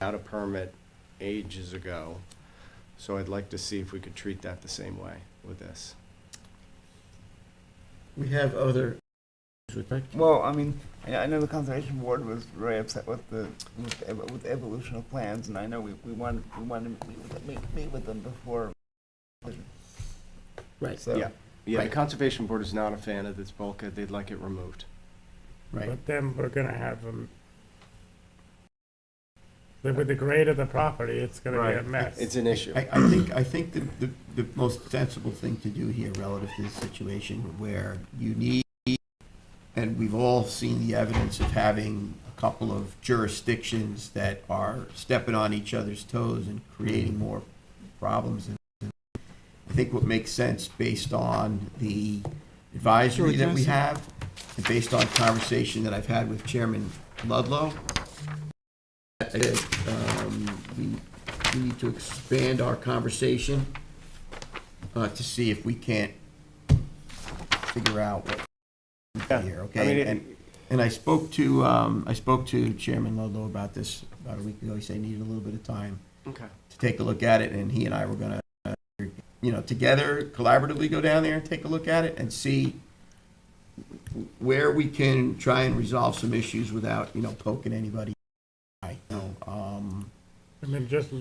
without a permit ages ago. So I'd like to see if we could treat that the same way with this. We have other. Well, I mean, I know the conservation board was very upset with the evolution of plans, and I know we wanted to meet with them before. Right. So, Yeah, the Right. conservation board is not a fan of this bulkhead. They'd like it removed. Right. But then we're gonna have them, with the grade of the property, it's gonna be a Right. mess. It's an issue. I think the most sensible thing to do here relative to this situation where you need, and we've all seen the evidence of having a couple of jurisdictions that are stepping on each other's toes and creating more problems. And I think what makes sense based on the advisory that we have, and based on conversation that I've had with Chairman Ludlow, we need to expand our conversation to see if we can't figure out what we Yeah, can here, I okay? mean, And I spoke to Chairman Ludlow about this about a week ago. He said he needed a little bit of time Okay. to take a look at it, and he and I were gonna, together collaboratively go down there and take a look at it and see where we can try and resolve some issues without, poking anybody. I mean, just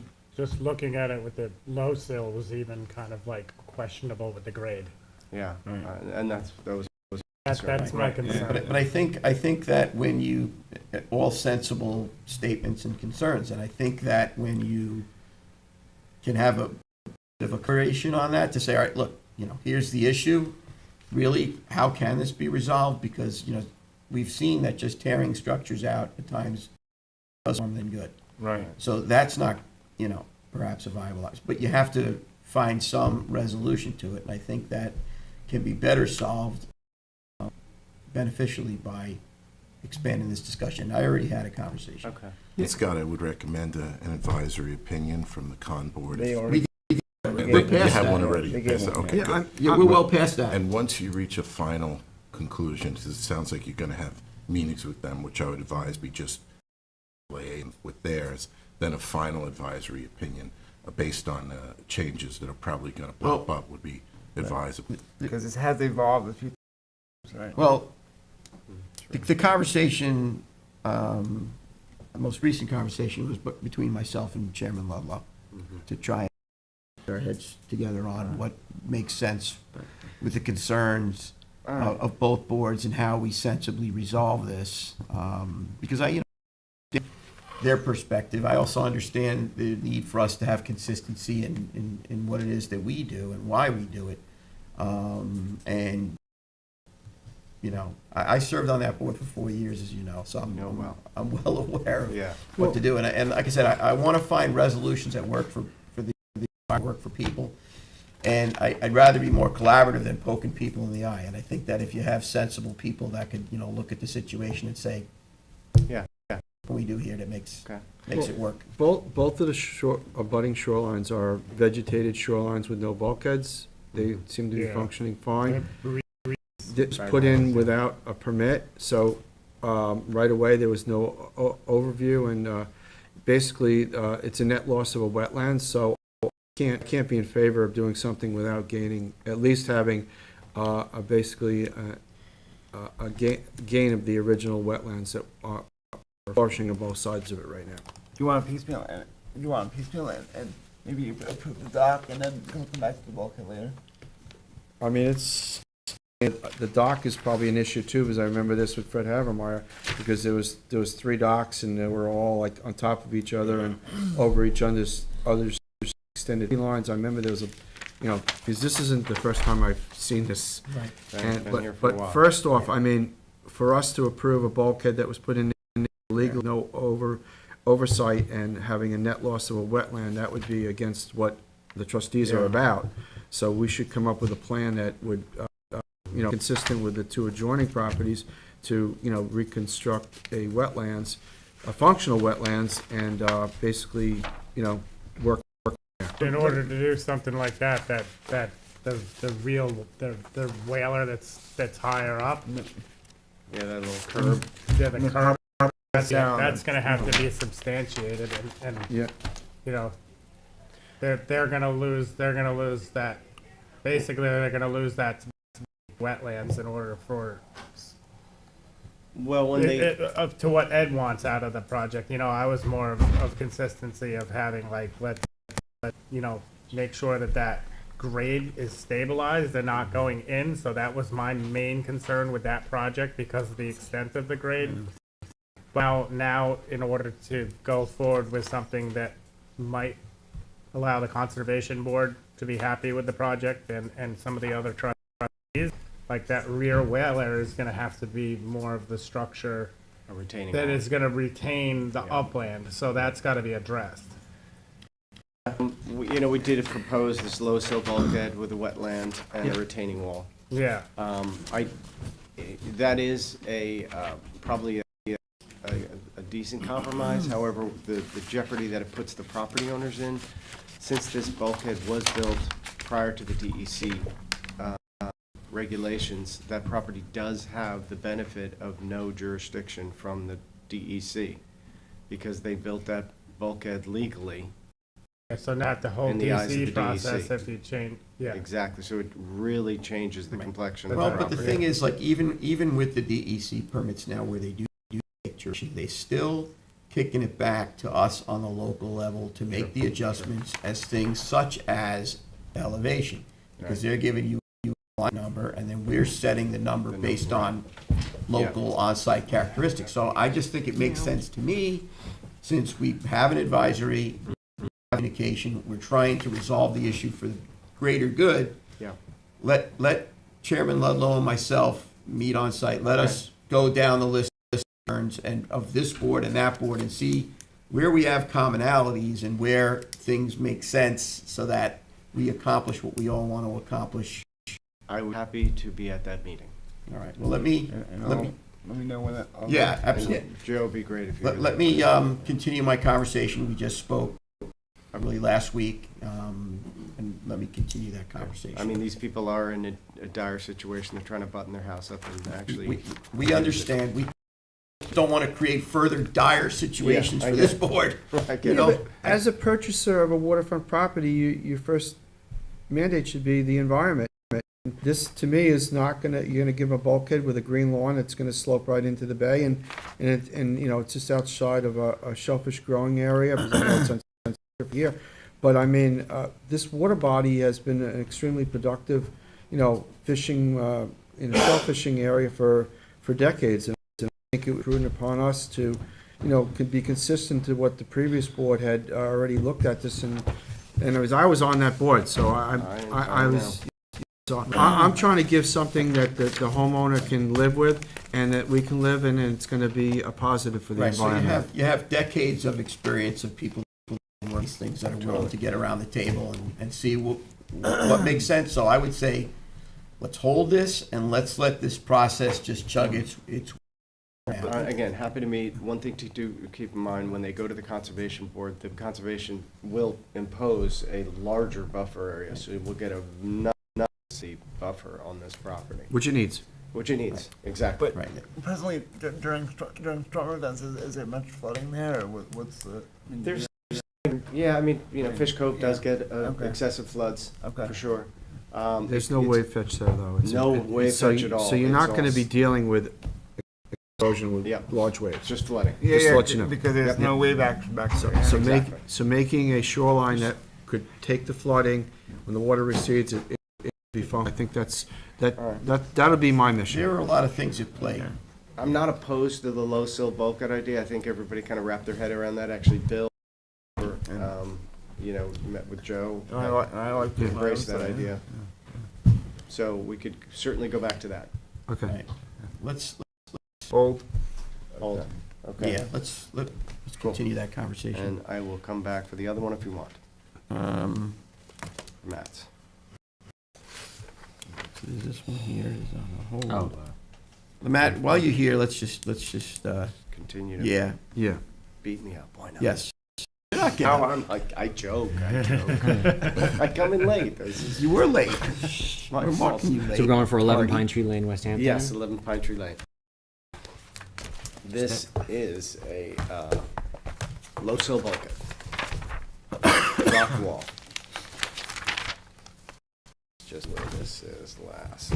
looking at it with the low sill was even kind of like questionable with the grade. Yeah, and that was That's my concern. But I think that when you, all sensible statements and concerns, and I think that when you can have a bit of a creation on that to say, all right, look, here's the issue, really, how can this be resolved? Because, we've seen that just tearing structures out at times does more than good. Right. So that's not, perhaps a viable option, but you have to find some resolution to it, and I think that can be better solved beneficially by expanding this discussion. I already had a conversation. okay. And Scott, I would recommend an advisory opinion from the con board. They And already. We're You past have that. one already? They gave Yes, one. okay, good. Yeah, we're well past that. And once you reach a final conclusion, 'cause it sounds like you're gonna have meetings with them, which I would advise be just with theirs, then a final advisory opinion based on changes that are probably gonna pop up would be advisable. Because it has evolved a few times, right? Well, the conversation, the most recent conversation was between myself and Chairman Ludlow to try and put our heads together on what makes sense with the concerns of both boards and how we sensibly resolve this. Because their perspective, I also understand the need for us to have consistency in what it is that we do and why we do it. And I served on that board for 4 years, as you know, so I'm well aware of Yeah. what to do. And like I said, I want to find resolutions that work for work for people. And I'd rather be more collaborative than poking people in the eye. And I think that if you have sensible people that could, look at the situation and say, Yeah, yeah. what we do here that makes Okay. it work. Both of the abutting shorelines are vegetated shorelines with no bulkheads. They seem to be Yeah. functioning fine. Re- It's put in without a permit, so right away, there was no overview, and basically, it's a net loss of a wetland, so can't be in favor of doing something without gaining, at least having basically a gain of the original wetlands that are flourishing on both sides of it right now. Do you want a piecemeal? you want piecemeal and maybe you approve the dock and then come back to the bulkhead later? I mean, the dock is probably an issue too, because I remember this with Fred Havermeyer, because there was 3 docks and they were all like on top of each other and over each other's extended lines. I remember there was because this isn't the first time I've seen this. Right. Been here for a But while. first off, I mean, for us to approve a bulkhead that was put in legal, no oversight and having a net loss of a wetland, that would be against what the trustees are Yeah. about. So we should come up with a plan that would, consistent with the 2 adjoining properties to, reconstruct a wetlands, a functional wetlands, and basically, work. In order to do something like that the whaler that's higher up, Yeah, that little curb. yeah, the curb, down. that's gonna have to be substantiated and, Yeah. they're gonna lose that, basically, they're gonna lose that wetlands in order for, Well, when they, up to what Ed wants out of the project. I was more of consistency of having like, make sure that grade is stabilized and not going in, so that was my main concern with that project because of the extent of the grade. Well, now, in order to go forward with something that might allow the Conservation Board to be happy with the project and some of the other trustees, like that rear whaler is gonna have to be more of the structure a retaining that wall. is gonna retain the Yeah. upland, so that's gotta be addressed. We did propose this low sill bulkhead with a wetland and a retaining wall. Yeah, That is probably a decent compromise. However, the jeopardy that it puts the property owners in, since this bulkhead was built prior to the DEC regulations, that property does have the benefit of no jurisdiction from the DEC because they built that bulkhead legally. so not the whole In the eyes of DC the process DEC. if you change, yeah. Exactly, so it really changes the complexion of the Well, property. but the thing is, like, even with the DEC permits now where they do take jurisdiction, they still kicking it back to us on the local level to make the adjustments as things such as elevation. Because they're giving you a number, and then we're setting the number based on local on-site characteristics. So I just think it makes sense to me, since we have an advisory, communication, we're trying to resolve the issue for the greater good. Yeah. Let Chairman Ludlow and myself meet on site. Let us go down the list of concerns and of this board and that board and see where we have commonalities and where things make sense so that we accomplish what we all want to accomplish. I would be happy to be at that meeting. All right, well, let me, Let me know when that. yeah, absolutely. And Joe, it'd be great if you. Let me continue my conversation. We just spoke, really, last week, and let me continue that conversation. I mean, these people are in a dire situation. They're trying to button their house up and actually. We understand. We don't want to create further dire situations Yeah, I for this board. I get You it. know, As a purchaser of a waterfront property, your first mandate should be the environment. This, to me, is not you're gonna give a bulkhead with a green lawn that's gonna slope right into the bay, and it's just outside of a shellfish growing area, because I know it's unsensitive here. But I mean, this water body has been an extremely productive, fishing, shellfishing area for decades. And I think it was prudent upon us to, could be consistent to what the previous board had already looked at this, and I was on that board, so I'm trying to give something that the homeowner can live with, and that we can live in, and it's gonna be a positive for the Right, so environment. you have decades of experience of people doing these things that are willing to get around the table and see what makes sense. So I would say, let's hold this and let's let this process just chug its. Again, happy to meet. One thing to keep in mind, when they go to the Conservation Board, the Conservation will impose a larger buffer area, so we'll get a buffer on this property, Which it needs. which it needs, exactly. Right. Presently, during storm events, is there much flooding there, or what's the? I mean, There's, yeah, I mean, Fish Cove does Yeah. get Okay. excessive floods, Okay. for sure. There's no It's- wave fetch there, though. No wave so fetch at all. So you're It's not all gonna be dealing with erosion with Yeah. large waves. It's just flooding. Just to let you know. Because there's no wave action back there. So Exactly. making a shoreline that could take the flooding, when the water recedes, it'd be fun. I think that'll be my mission. There are a lot of things at play. I'm not opposed to the low sill bulkhead idea. I think everybody kind of wrapped their head around that. Actually, Bill, met with Joe. I like the Embraced that idea. So we could certainly go back to that. Okay. Let's, Old, Old. Okay. yeah, let's continue that conversation. And I will come back for the other one if you want. Matt's. So there's this one here, is on the whole. Matt, while you're here, let's just, Continue to yeah, yeah. beat me up. Why not? yes. You're not No, getting, I joke. I come in late. This is you were late. my We're fault. marking you late. So we're going for 11 Party. Pine Tree Lane, West Hampton? Yes, 11 Pine Tree Lane. This is a low sill bulkhead. Rock wall. Just where this is last.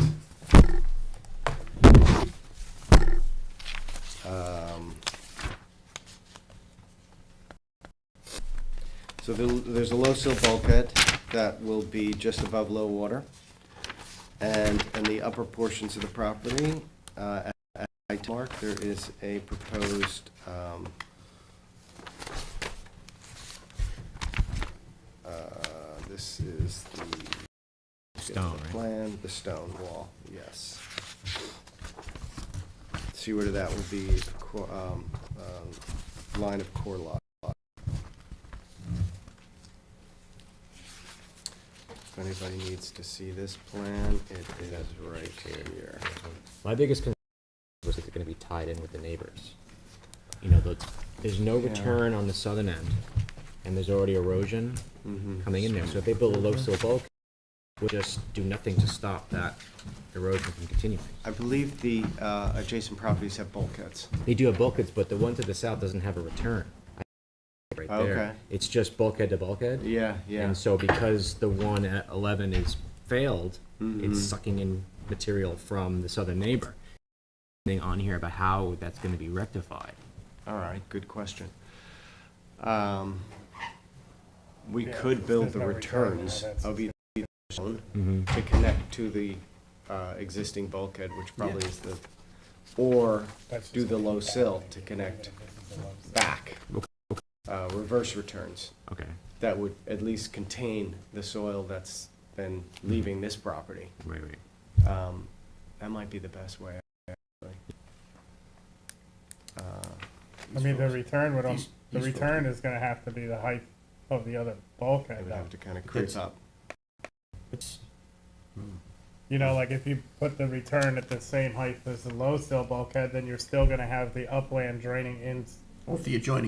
So there's a low sill bulkhead that will be just above low water. And in the upper portions of the property, at height mark, there is a proposed, this is the Stone, right? plan, the stone wall, yes. See where that will be, line of core lot. If anybody needs to see this plan, it is right here. My biggest concern was that they're gonna be tied in with the neighbors. You know, there's no return on the southern end, and there's already erosion coming in there. So if they build a low sill bulk, we'll just do nothing to stop that erosion from continuing. I believe the adjacent properties have bulkheads. They do have bulkheads, but the one to the south doesn't have a return. Right there. Okay. It's just bulkhead to bulkhead. Yeah, yeah. And so because the one at 11 is failed, it's sucking in material from the southern neighbor. Thing on here about how that's going to be rectified. All right, good question. We could build the returns of each zone to connect to the existing bulkhead, which probably is the, or do the low sill to connect back. Reverse returns Okay. that would at least contain the soil that's been leaving this property. Right. That might be the best way, actually. I mean, the return would, He's- the he's return is gonna have to be the height of the other I bulkhead, would though. have to kind of creep That's- up. It's, You know, like if you put the return at the same height as the low sill bulkhead, then you're still gonna have the upland draining in off the adjoining.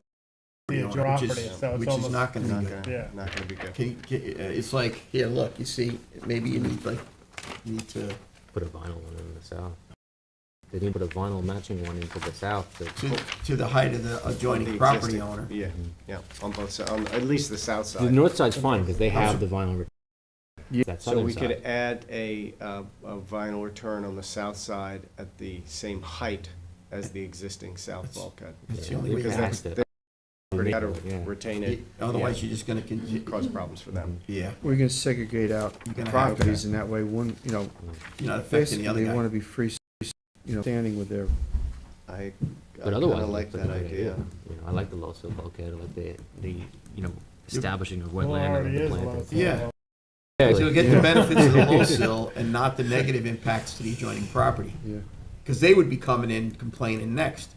the property owner, property, so it's Which is almost. not gonna Not be good. Yeah. not gonna be good. It's like, here, look, you see, maybe you need to, Put a vinyl one in the south. They didn't put a vinyl matching one into the south. to the height of the adjoining The property existing- owner. Yeah, yeah, on both sides, on at least the south The side. north side's fine because they have the vinyl. That So southern we could side. add a vinyl return on the south side at the same height as the existing south bulkhead. It's the only way you Because have that's, to- they already got to Yeah. retain it. it. Otherwise, yeah, you're just gonna continue. cause problems for them. Yeah, We're gonna segregate out You're the gonna have properties, and that way, one, you're not affecting basically, the other they guy. wanna be free, standing with their, I But otherwise, kinda it like looks that a good idea. You know, I like the low sill bulkhead. I like the establishing of Well, it wetland already and the is low plant. sill. Yeah. So you'll get the benefits of the low sill and not the negative impacts to the adjoining property. yeah. Because they would be coming in complaining next.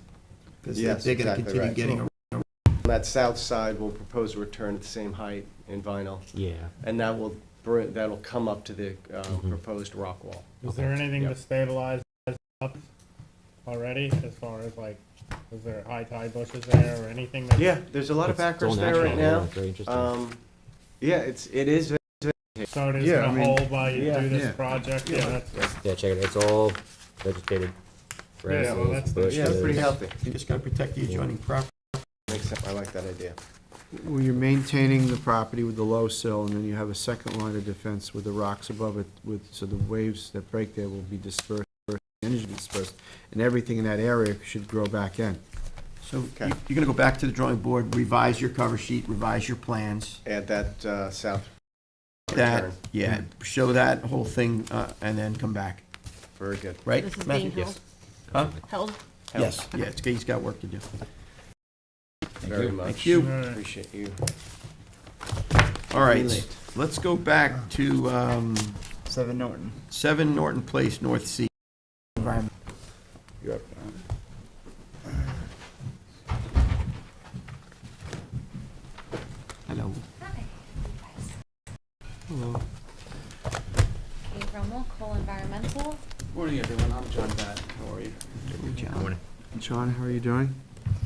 Because Yes, they're gonna exactly continue right. getting, On that south side, we'll propose a return at the same height in vinyl, Yeah. and that will that'll come up to the proposed rock wall. Is there anything Yeah. to stabilize up already, as far as like, is there high tide bushes there or anything that? Yeah, there's a lot of It's all backers there right natural, yeah, now. it's very interesting. Yeah, it is. So it is Yeah, I gonna mean, hold while you yeah. do this Yeah. project, yeah, that's, Yeah, check it. It's all vegetated grasses, well, that's- bushes. Yeah, it's pretty healthy. you just gotta protect the adjoining property. Makes sense. I like that idea. Well, you're maintaining the property with the low sill, and then you have a second line of defense with the rocks above it, so the waves that break there will be dispersed energy dispersed, and everything in that area should grow back in. So you're gonna go back to the drawing board, revise your cover sheet, revise your plans. Add that south That, return. yeah, show that whole thing, and then come back, Very good. right? This is Matthew? being held. Huh? Held. Yes, yeah, he's got work to do. Very much. Thank you. Appreciate you. All right, let's go back to 7 Norton. 7 Norton Place, North Sea. Environment. Hello. Hello. Kate Rummel, Cole Environmental. Morning, everyone. I'm John Batt. How are you? John. John, how are you doing?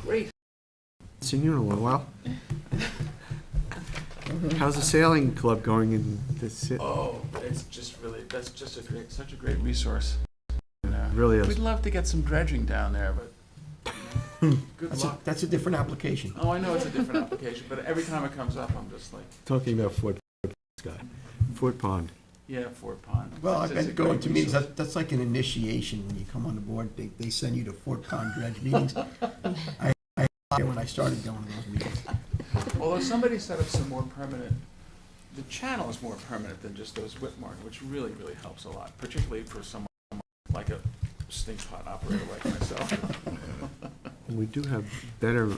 Great. Seen you in a little while. How's the sailing club going in this? Oh, it's just really, that's just a great, such a great resource. And, Really is. We'd love to get some dredging down there, but good luck. That's a different application. Oh, I know it's a different application, but every time it comes up, I'm just like, Talking about Fort Pond. yeah, Fort Pond. Well, I've It's a been going great to meetings, resource. that's like an initiation when you come on the board, they send you to Fort Pond Dredge meetings. I when I started going to those meetings. Although somebody set up some more permanent, the channel is more permanent than just those whip marks, which really, really helps a lot, particularly for someone like a stink pot operator like myself. And we do have better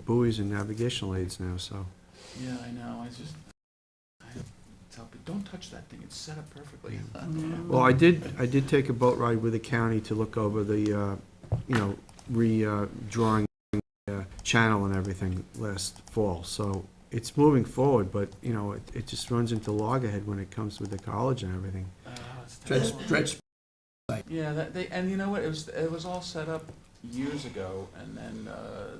buoys and navigational aids now, so. Yeah, I know, I tell people, don't touch that thing, it's set up perfectly. Well, I did take a boat ride with the county to look over the, redrawing channel and everything last fall, so it's moving forward, but, it just runs into loggerhead when it comes with the college and everything. It's Dredge, terrible. dredge, Yeah, and you know what, it was all set up years ago, and then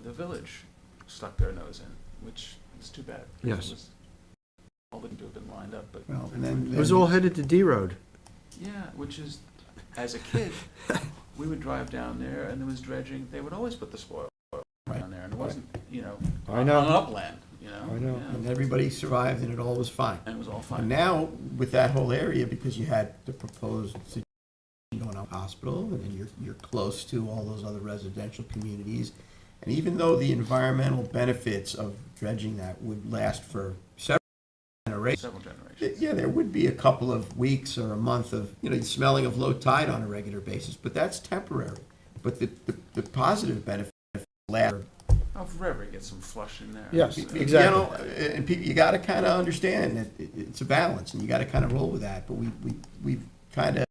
the village stuck their nose in, which is too bad. because Yes. it was all didn't have been lined up, but. well, and then. It was all headed to D Road. Yeah, which is, as a kid, we would drive down there, and there was dredging, they would always put the spoil down there, and it wasn't, I know. on upland, I know. yeah, And everybody survived and it all was fine. and it was all And fine. now, with that whole area, because you had the proposed situation going on hospital, and then you're close to all those other residential communities, and even though the environmental benefits of dredging that would last for several generations, Several generations. yeah, there would be a couple of weeks or a month of, smelling of low tide on a regular basis, but that's temporary. But the positive benefit lasts. Oh, forever, you get some flush in there. Yes, So- exactly. And people, you gotta kind of understand that it's a balance, and you gotta kind of roll with that, but we've kind of,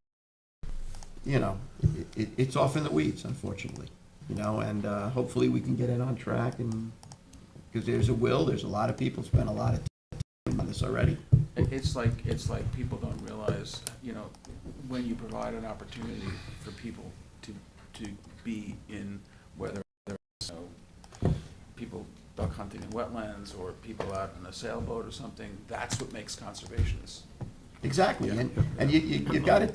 it's off in the weeds, unfortunately, and hopefully we can get it on track, and, because there's a lot of people spend a lot of time on this already. It's like people don't realize, when you provide an opportunity for people to be in, whether there's, people duck hunting in wetlands or people out in a sailboat or something, that's what makes conservationists. Exactly, and you've got to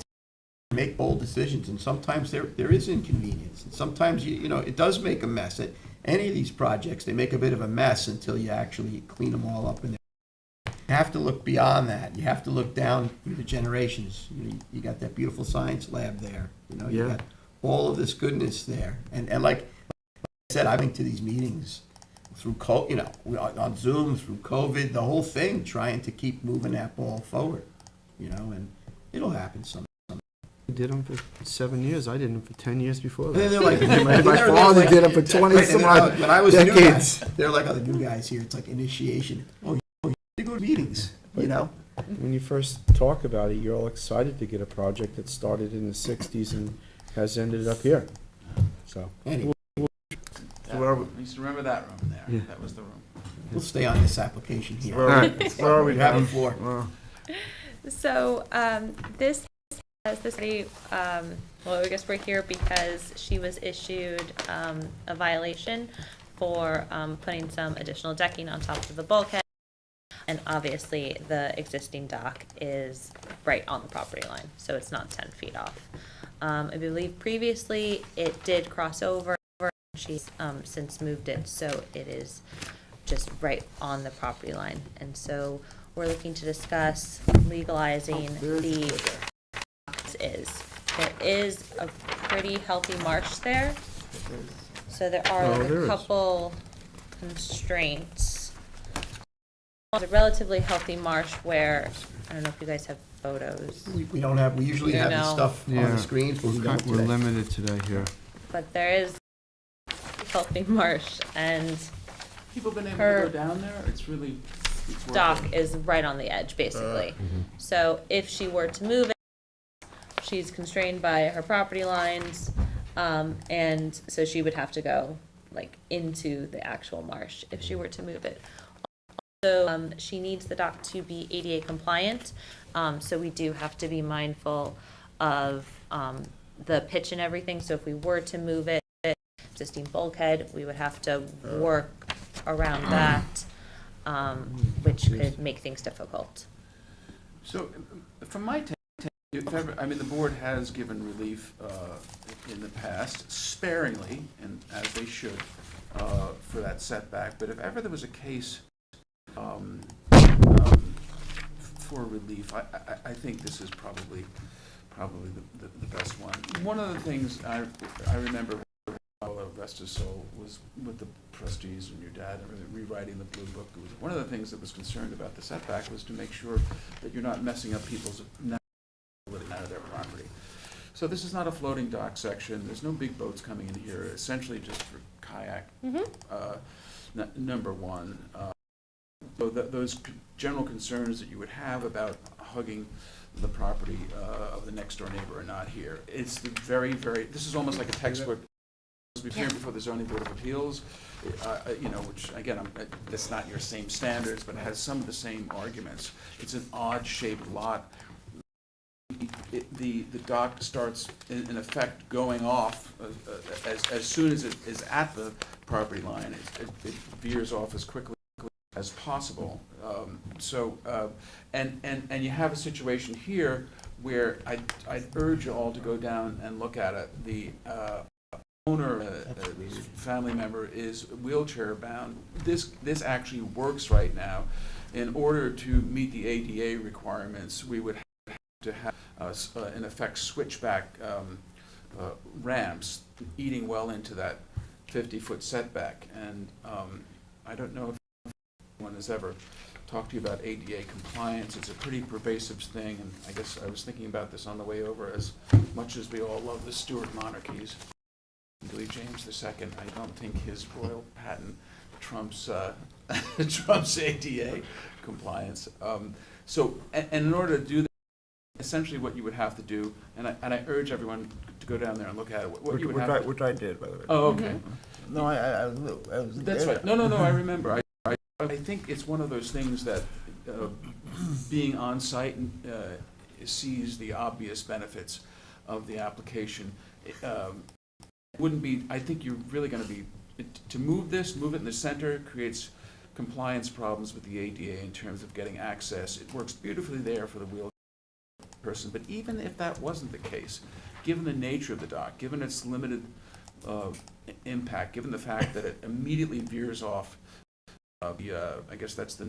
make bold decisions, and sometimes there is inconvenience, and sometimes, it does make a mess. At any of these projects, they make a bit of a mess until you actually clean them all up, and you have to look beyond that. You have to look down through the generations. You got that beautiful science lab there, you Yeah. got all of this goodness there, and like I said, I've been to these meetings through on Zoom, through COVID, the whole thing, trying to keep moving that ball forward, and it'll happen someday. I did them for 7 years. I did them for 10 years before And then that. they're like, My father did them for 20 Right, some and odd when I was new decades. guys, they're like, oh, the new guys here, it's like initiation. Oh, you go to meetings, When you first talk about it, you're all excited to get a project that started in the 60s and has ended up here. So, Anyway, That Where are room. I used to remember that room there. Yeah. That was the room. we'll stay on this application here. all right. Where are we having for? Well, So, this has this, well, I guess we're here because she was issued, a violation for, putting some additional decking on top of the bulkhead. And obviously, the existing dock is right on the property line, so it's not 10 feet off. I believe previously it did cross over, she's, since moved it, so it is just right on the property line. And so we're looking to discuss legalizing the, there is a pretty healthy marsh there. So there are Oh, like there a is. couple constraints. It's a relatively healthy marsh where, I don't know if you guys have photos, We don't have, we usually have the No. stuff on Yeah. the screens, but we don't We're today. limited today here. but there is healthy marsh, and People been able Her to go down there? It's really, it's dock working. is right on the edge, basically. So if she were to move it, she's constrained by her property lines, and so she would have to go like into the actual marsh if she were to move it. Also, she needs the dock to be ADA compliant, so we do have to be mindful of the pitch and everything. So if we were to move it, existing bulkhead, we would have to work around that, which could make things difficult. So, from my take, if ever, I mean, the board has given relief in the past sparingly, and as they should, for that setback, but if ever there was a case for relief, I think this is probably the best one. One of the things I remember, rest his soul, was with the trustees and your dad rewriting the blue book. It was one of the things that was concerned about the setback was to make sure that you're not messing up people's ability out of their property. So this is not a floating dock section. There's no big boats coming in here. Essentially just for kayak. Number one. So those general concerns that you would have about hugging the property of the next door neighbor are not here. It's the this is almost like a textbook. We've heard before the zoning board of appeals, which again, that's not your same standards, but it has some of the same arguments. It's an odd shaped lot. The dock starts in effect going off as soon as it is at the property line. It veers off as quickly as possible. And you have a situation here where I'd urge you all to go down and look at it. The owner, family member, is wheelchair bound. This actually works right now. In order to meet the ADA requirements, we would have to have, in effect, switchback ramps eating well into that 50-foot setback. And I don't know if anyone has ever talked to you about ADA compliance. It's a pretty pervasive thing, and I guess I was thinking about this on the way over. As much as we all love the Stuart monarchies, Louis James II, I don't think his royal patent trumps trumps ADA compliance. So, and in order to do that, essentially what you would have to do, and I urge everyone to go down there and look at it. What you would have to, Which I did, by the way. oh, okay. No, I was. That's right. No, I remember. I think it's one of those things that being on site sees the obvious benefits of the application. Wouldn't be, I think you're really going to be, to move it in the center creates compliance problems with the ADA in terms of getting access. It works beautifully there for the wheelchair person, but even if that wasn't the case, given the nature of the dock, given its limited impact, given the fact that it immediately veers off I guess that's the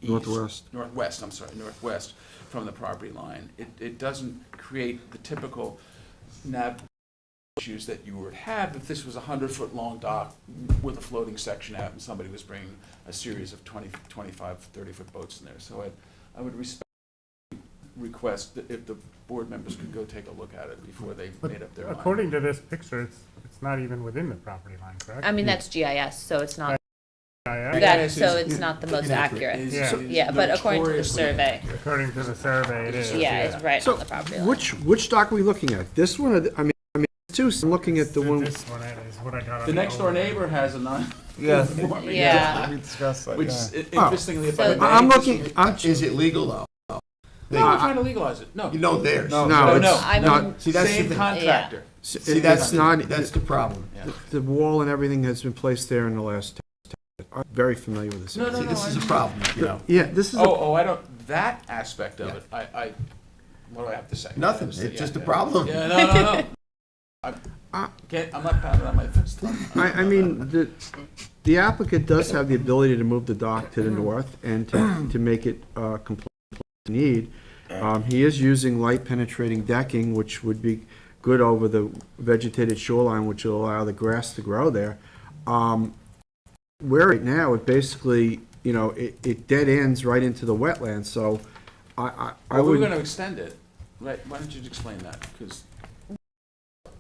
northwest from the property line. It doesn't create the typical issues that you would have if this was a 100-foot long dock with a floating section out and somebody was bringing a series of 20, 25, 30-foot boats in there. So I would request that if the board members could go take a look at it before they made up their mind. According to this picture, it's not even within the property line, correct? I mean, that's GIS, so it's not, Yeah, so it's not the most accurate. Yeah. But according to the survey, according to the survey, it is. yeah, it's right So, on the property line. which dock are we looking at? This one, or I mean, two, I'm looking at the one, This one is what I got. on The next door overlay. neighbor has a Yeah. Yeah. We discussed that, which yeah. interestingly, if I So- may, I'm this looking, is- Is it legal though? No, we're trying to legalize it. No. You know theirs. no, No, it's I not, mean, See, that's the Same thing. contractor. See, that's not, that's the problem. Yeah. the wall and everything has been placed there in the last, I'm very familiar with this. No, See, this is a problem, you know. Yeah, this is, I don't, that aspect of it, what do I have to say? Nothing, Yeah, it's just a yeah. problem. Yeah, no. I'm not pounding on my fist. I mean, the applicant does have the ability to move the dock to the north and to make it compliant to need. He is using light penetrating decking, which would be good over the vegetated shoreline, which will allow the grass to grow there. Where right now, it basically, you know, it dead ends right into the wetlands, so I Well, we're would. gonna extend it, right? Why don't you explain that? Because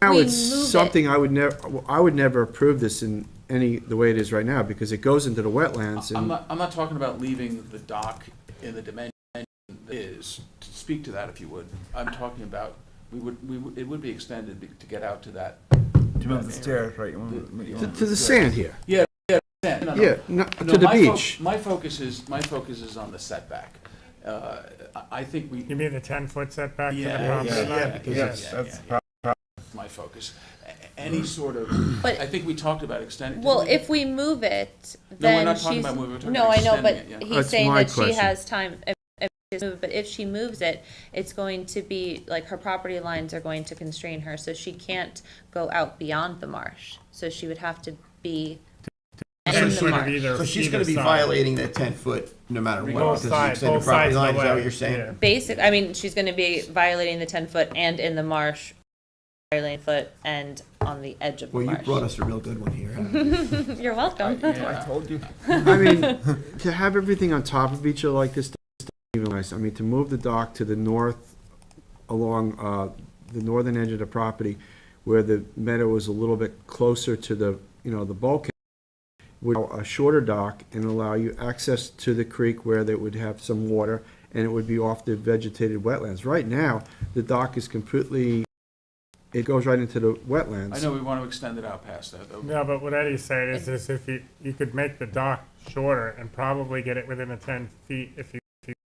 Now We it's move it. something I would never approve this in the way it is right now, because it goes into the wetlands I'm and, not talking about leaving the dock in the dimension it is. Speak to that if you would. I'm talking about, it would be extended to get out to that. To move the stairs, right? to the sand here. Yeah. No. Yeah, No, to the beach. My focus is on the setback. I think we. You mean the 10-foot setback to the Yeah, property yeah, line? yeah, Yes, yeah, that's yeah. My focus. Any sort of, But- I think we talked about extending. Well, didn't we? if we move it, No, we're then not talking she's. about moving, we're talking No, about I know, but extending it, yeah. he's That's saying my that she question. has time, if she's moved, but if she moves it, it's going to be, like, her property lines are going to constrain her, so she can't go out beyond the marsh. So she would have to be in 10 the foot of marsh. either. So she's either gonna be side. violating that 10-foot no matter what, Both because sides, it's in the both property sides line, of is the that what way. you're saying? Yeah. Basic, I mean, she's gonna be violating the 10-foot and in the marsh, violating foot and on the edge of the Well, you marsh. brought us a real good one here. You're welcome. Yeah. told you. I mean, to have everything on top of each other like this, doesn't even nice. I mean, to move the dock to the north, along the northern edge of the property, where the meadow is a little bit closer to the, you know, the bulkhead, would allow a shorter dock and allow you access to the creek where they would have some water, and it would be off the vegetated wetlands. Right now, the dock is completely, it goes right into the wetlands. I know we want to extend it out past that, though. No, but what Eddie's saying is if you could make the dock shorter and probably get it within the 10 feet if you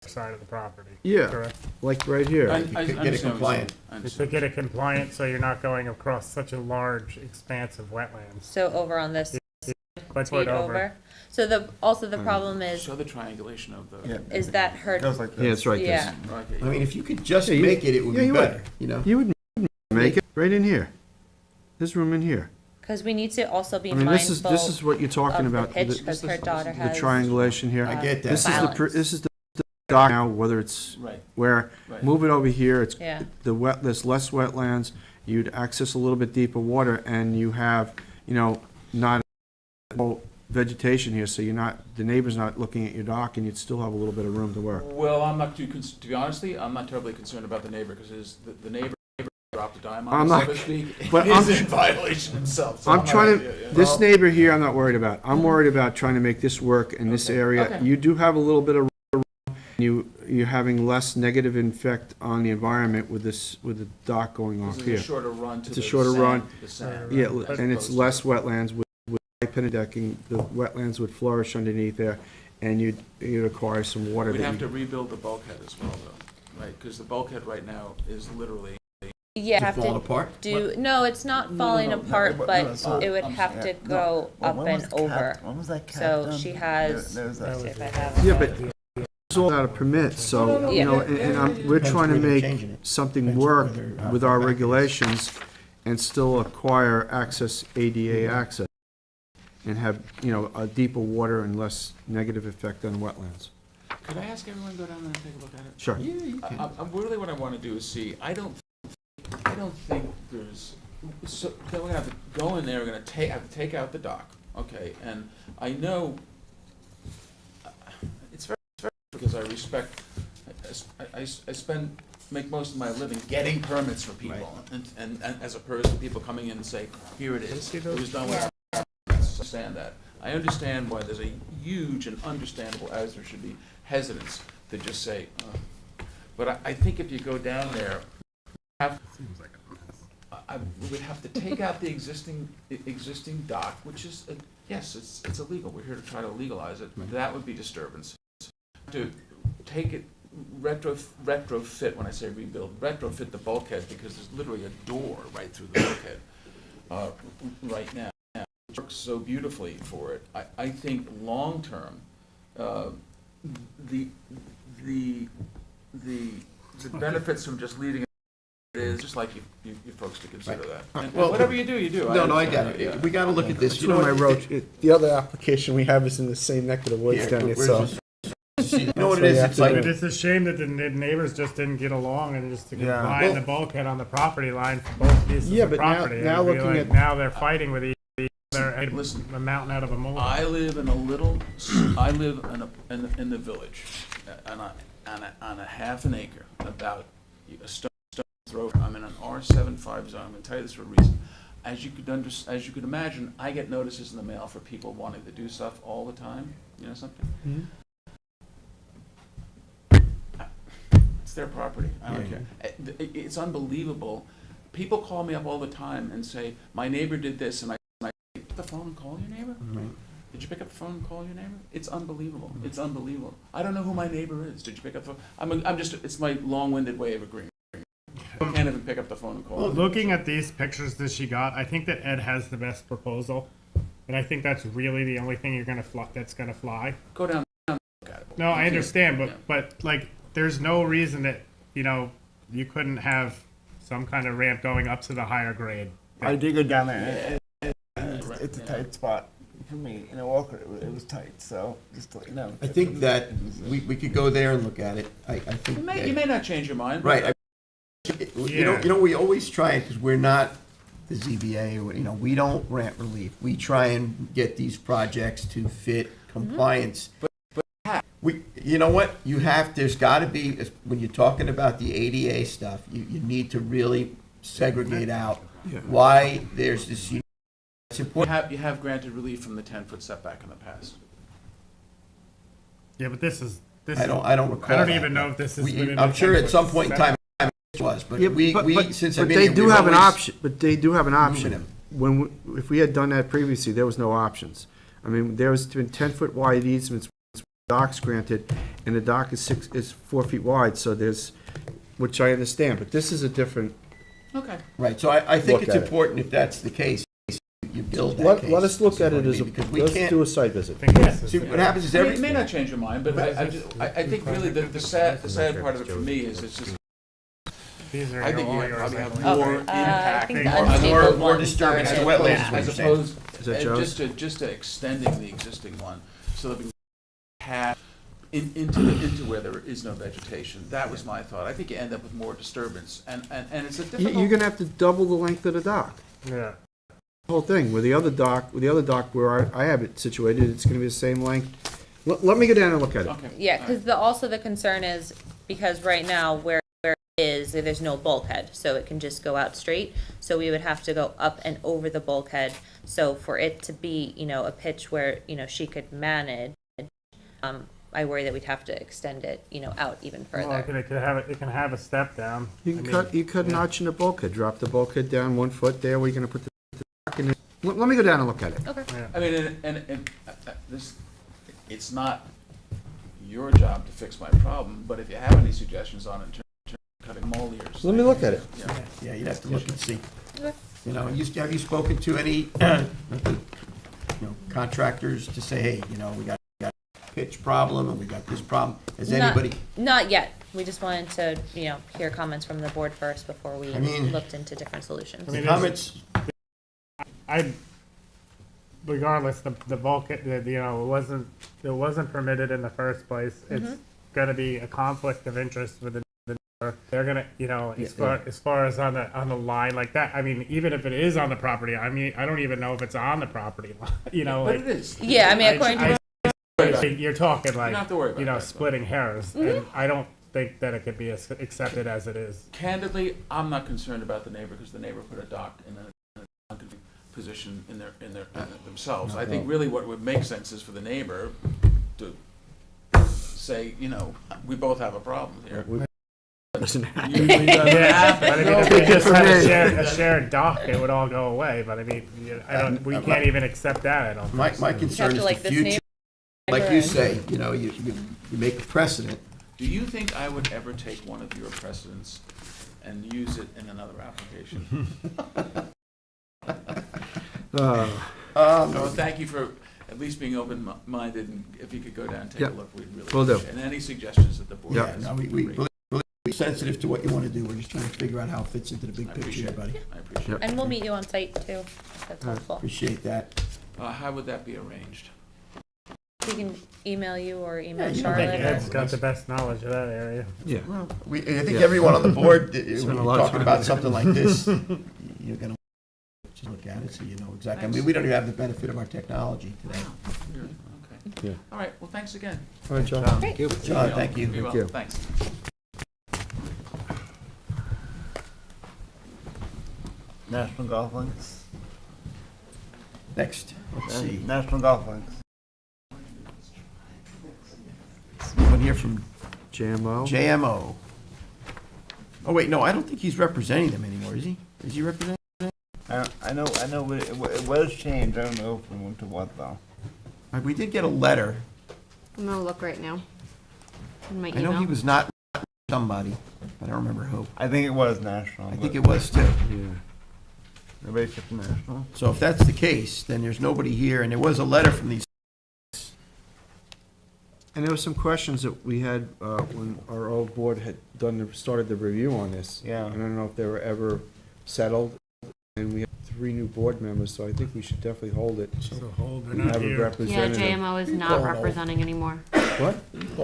side of the property. Yeah, Correct. like right here. I could get it understand what you're compliant. saying. I To understand. get it compliant, so you're not going across such a large expanse of wetlands. So over on this But feet over. So the problem Show the triangulation of the. is that her, like Yeah, it's right there. yeah. Okay. I mean, if you could just Yeah, you- make it, it would yeah, be you would. better, you know? You would make it right in here. There's room in here. Because we need to also be I mean, this mindful is what you're talking of the about, pitch, the because her daughter has. triangulation here. I get that. This is the, balance. this is the dock now, whether it's, Right, where, right. move it over here, it's, Yeah. there's less wetlands, you'd access a little bit deeper water, and you have, you know, not all vegetation here, so you're not, the neighbor's not looking at your dock, and you'd still have a little bit of room to work. Well, I'm not to be honestly, I'm not terribly concerned about the neighbor, because the neighbor dropped a dime I'm on us, not- so to speak. but Is I'm- in violation himself. so I'm not- trying yeah, to, yeah. this neighbor here, I'm not worried about. I'm worried about trying to make this work in this Okay, area. okay. You do have a little bit of room. You're having less negative effect on the environment with this, with the dock going off This is here. a shorter run to It's a the shorter sand- run. the sand, Yeah, as and it's opposed to- less wetlands with high pinna decking. The wetlands would flourish underneath there, and you'd acquire some water. We'd that have you- to rebuild the bulkhead as well, though, right? Because the bulkhead right now is literally. Yeah, Is it have falling to apart? do, no, it's not falling apart, but it would have to go up and over. When was that cap So done? she has, There was let's that. see if I have it. Yeah, but it's all out of permit, so, you know, we're Depends trying to where they're make changing it. something Depends work where they're, with our back. regulations and still acquire access, ADA access, and have, you know, a deeper water and less negative effect on wetlands. Could I ask everyone to go down there and take a look at it? Sure. Yeah, you can. Really what I want to do is see, I don't think there's, so, then we're gonna have to go in there, we're gonna have to take out the dock, okay? And I know, it's very, because I respect, I make most of my living getting permits for people. And as opposed to people coming in and say, here it is, it was done without permits. I understand that. I understand why there's a huge and understandable, as there should be, hesitance to just say, but I think if you go down there, we would have to take out the existing dock, which is, yes, it's illegal, we're here to try to legalize it, that would be disturbance. To take it, retrofit, when I say rebuild, retrofit the bulkhead, because there's literally a door right through the bulkhead, right now. It works so beautifully for it. I think long-term, the benefits from just leaving it is just like you folks to consider that. And Well, whatever you do, you do. No, I understand got it. We gotta look at this. That's You know what I what? wrote. The other application we have is in the same neck of the woods Here, down here, where's so. this? see, you know what it is, it's But like, it's a shame that the neighbors just didn't get along and just Yeah. combine the bulkhead on the property line for both pieces Yeah, of but now- property. now It'd be looking like, at- now they're fighting with each other, and Listen, a mountain out of a molehill. I live in a little, I live in the village, on a half an acre, about a stone throw. I'm in an R75 zone. I'm gonna tell you this for a reason. As you could imagine, I get notices in the mail for people wanting to do stuff all the time. You know something? It's their property. I don't care. It's unbelievable. People call me up all the time and say, "My neighbor did this," and I pick up the phone and call your neighbor. Did you pick up the phone and call your neighbor? It's unbelievable. It's unbelievable. I don't know who my neighbor is. Did you pick up the phone? I'm just. It's my long-winded way of agreeing. I can't even pick up the phone and call. Looking at these pictures that she got, I think that Ed has the best proposal. And I think that's really the only thing that's gonna fly. Go down and look at it. No, I understand, Yeah. but like, there's no reason that, you couldn't have some kind of ramp going up to the higher grade. I did go down there. Right, It's a yeah. tight spot for me. Walker, it was tight. So just to let you know. I think that we could go there and look at it. I think. You may not change your mind. but Right. You know, we always try it, because we're not the ZBA, or, we don't grant relief. We try and get these projects to fit compliance. You know what, there's gotta be, when you're talking about the ADA stuff, you need to really segregate out why there's this, it's important. You have granted relief from the 10-foot setback in the past. Yeah, but this is. I don't recall. I don't that. even know if this is. within I'm the sure at 10-foot some point in time setback. it was, but Yeah, we, since I've been they here, do we've have an always option, but they do have an moving option. them. If we had done that previously, there was no options. I mean, there was been 10-foot wide easements, docks granted, and the dock is 4 feet wide, so there's, which I understand, but this is a different. Okay. Right, so I think Look it's at it. important, if that's the case, you build that Let case. us look at it as a, Because we let's can't, do a site visit. I think this is- see, what happens is I mean, every. it may not change your mind, but I think really the sad part of it for me is it's just, These are I think you all have yours, probably I have believe. more I impact. think More- the more unstable ones disturbance are- to wetlands. As what you're saying. opposed, Is that Joe's? just to extending the existing one, so that we can have into where there is no vegetation. That was my thought. I think you end up with more disturbance, and it's a difficult. You're gonna have to double the length of the dock. Yeah. The whole thing, with the other dock where I have it situated, it's gonna be the same length. Let me go down and look at it. Okay. Yeah, because also the concern is, because right now where it is, there's no bulkhead, so it can just go out straight. So we would have to go up and over the bulkhead. So for it to be, a pitch where, she could manage, I worry that we'd have to extend it, out even Well, further. it can have a step down. You can cut a notch in the bulkhead, drop the bulkhead down 1 foot there, where you're gonna put the dock in. Let me go down and look at it. Okay. I mean, and this, it's not your job to fix my problem, but if you have any suggestions on it, in terms of cutting mole ears. Let me look at it. Yeah. Yeah, you'd have to look and see. Okay. Have you spoken to any, contractors to say, hey, we got a pitch problem, and we got this problem? Has Not- anybody? Not yet. We just wanted to, hear comments from the board first before we I mean- looked into different solutions. I mean, Comments, Regardless, the bulkhead, it wasn't permitted in the first place. It's gonna be a conflict of interest with the they're gonna, as far as on the line like that, I mean, even if it is on the property, I mean, I don't even know if it's on the property line, But like. it is. Yeah, I mean, according to. You're talking You don't have to worry about that. splitting hairs, and I don't think that it could be accepted as it is. Candidly, I'm not concerned about the neighbor, because the neighbor put a dock in a position in themselves. I think really what would make sense is for the neighbor to say, we both have a problem here. Listen, Yeah, but I mean, if Take we it just from had me. a shared dock, it would all go away, but I mean, we can't even accept that, I don't think. my concern is the like this future. neighbor Like you and- say, you make a precedent. Do you think I would ever take one of your precedents and use it in another application? So thank you for at least being open-minded, and if you could go down and take a Yep. look, we'd really Will do. appreciate it. And any suggestions that the board Yeah, has. no, we're sensitive to what you want to do. We're just trying to figure out how it fits into the big I picture, appreciate buddy. it. I appreciate it. And we'll meet you on site too. That's helpful. Appreciate that. How would that be arranged? she can email you or email Yeah, you can I think Charlotte. Ed's got the best knowledge of that area. Yeah. Well, I think everyone on the board, when Spend a you're lot of talking time about on it. something like this, you're gonna just look at it so you know exactly. I mean, we don't even have the benefit of our technology today. Okay. Yeah. All right, well, thanks again. All right, John. Great. John, thank you. Be well, you. thanks. National Golf Links. Next, let's see. National Golf Links. Anyone here from JMO? JMO? Oh, wait, no, I don't think he's representing them anymore, is he? Is he representing? I know, it was changed, I don't know from what to what though. We did get a letter. I'm gonna look right now. In my I know he email. was not somebody, but I don't remember who. I think it was national. I think it was too. Yeah. Everybody took national. So if that's the case, then there's nobody here, and there was a letter from these. And there were some questions that we had when our old board had started the review on this. Yeah. And I don't know if they were ever settled. And we have 3 new board members, so I think we should definitely hold it. So hold, they're And not have a here. Yeah, representative. JMO is not representing anymore. What?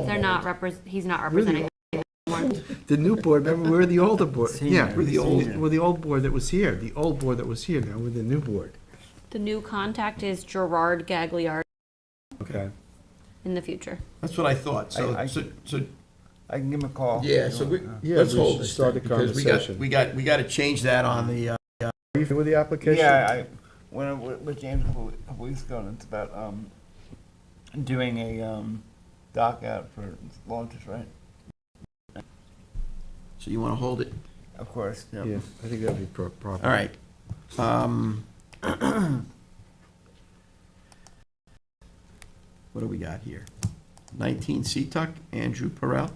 They're not he's not representing anymore. The new board member, we're the older board. Yeah, We're the old- we're the old board that was here. The old board that was here, now we're the new board. The new contact is Gerard Gagliard Okay. in the future. That's what I thought, so, I- so, I can give him a call. yeah, so we, Yeah, let's we hold should this start thing, the because conversation. we got to change that on the, Are you familiar with the application? Yeah, I went with James a couple weeks ago, and it's about doing a dock out for launches, right? so you want to hold it? Of course, yeah. Yeah, I think that'd be proper. All right. What do we got here? 19 Seatuck, Andrew Perel,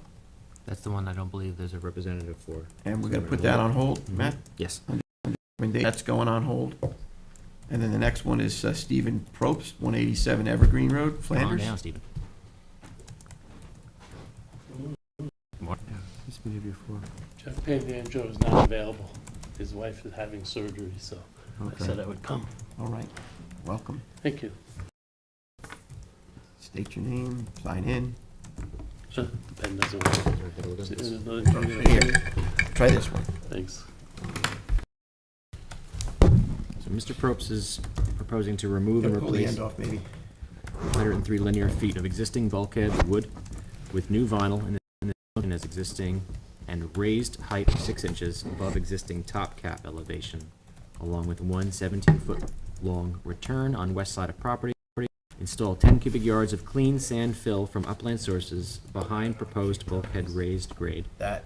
That's the one I don't believe there's a representative for. and we're going to put that on hold, Matt? Yes. That's going on hold. And then the next one is Stephen Probst, 187 Evergreen Road, Calm Flanders. down, Stephen. He's been here before. Jeff Pandanjo is not available. His wife is having surgery, so I Okay. said I would come. All right, welcome. Thank you. State your name, sign in. The pen doesn't work. Is it another thing? Here, try this one. Thanks. So Mr. Probst is proposing to remove and Pull the replace end off, maybe. 103 linear feet of existing bulkhead wood with new vinyl and as existing and raised height of 6 inches above existing top cap elevation, along with one 17-foot long return on west side of property. Install 10 cubic yards of clean sand fill from upland sources behind proposed bulkhead raised grade. That,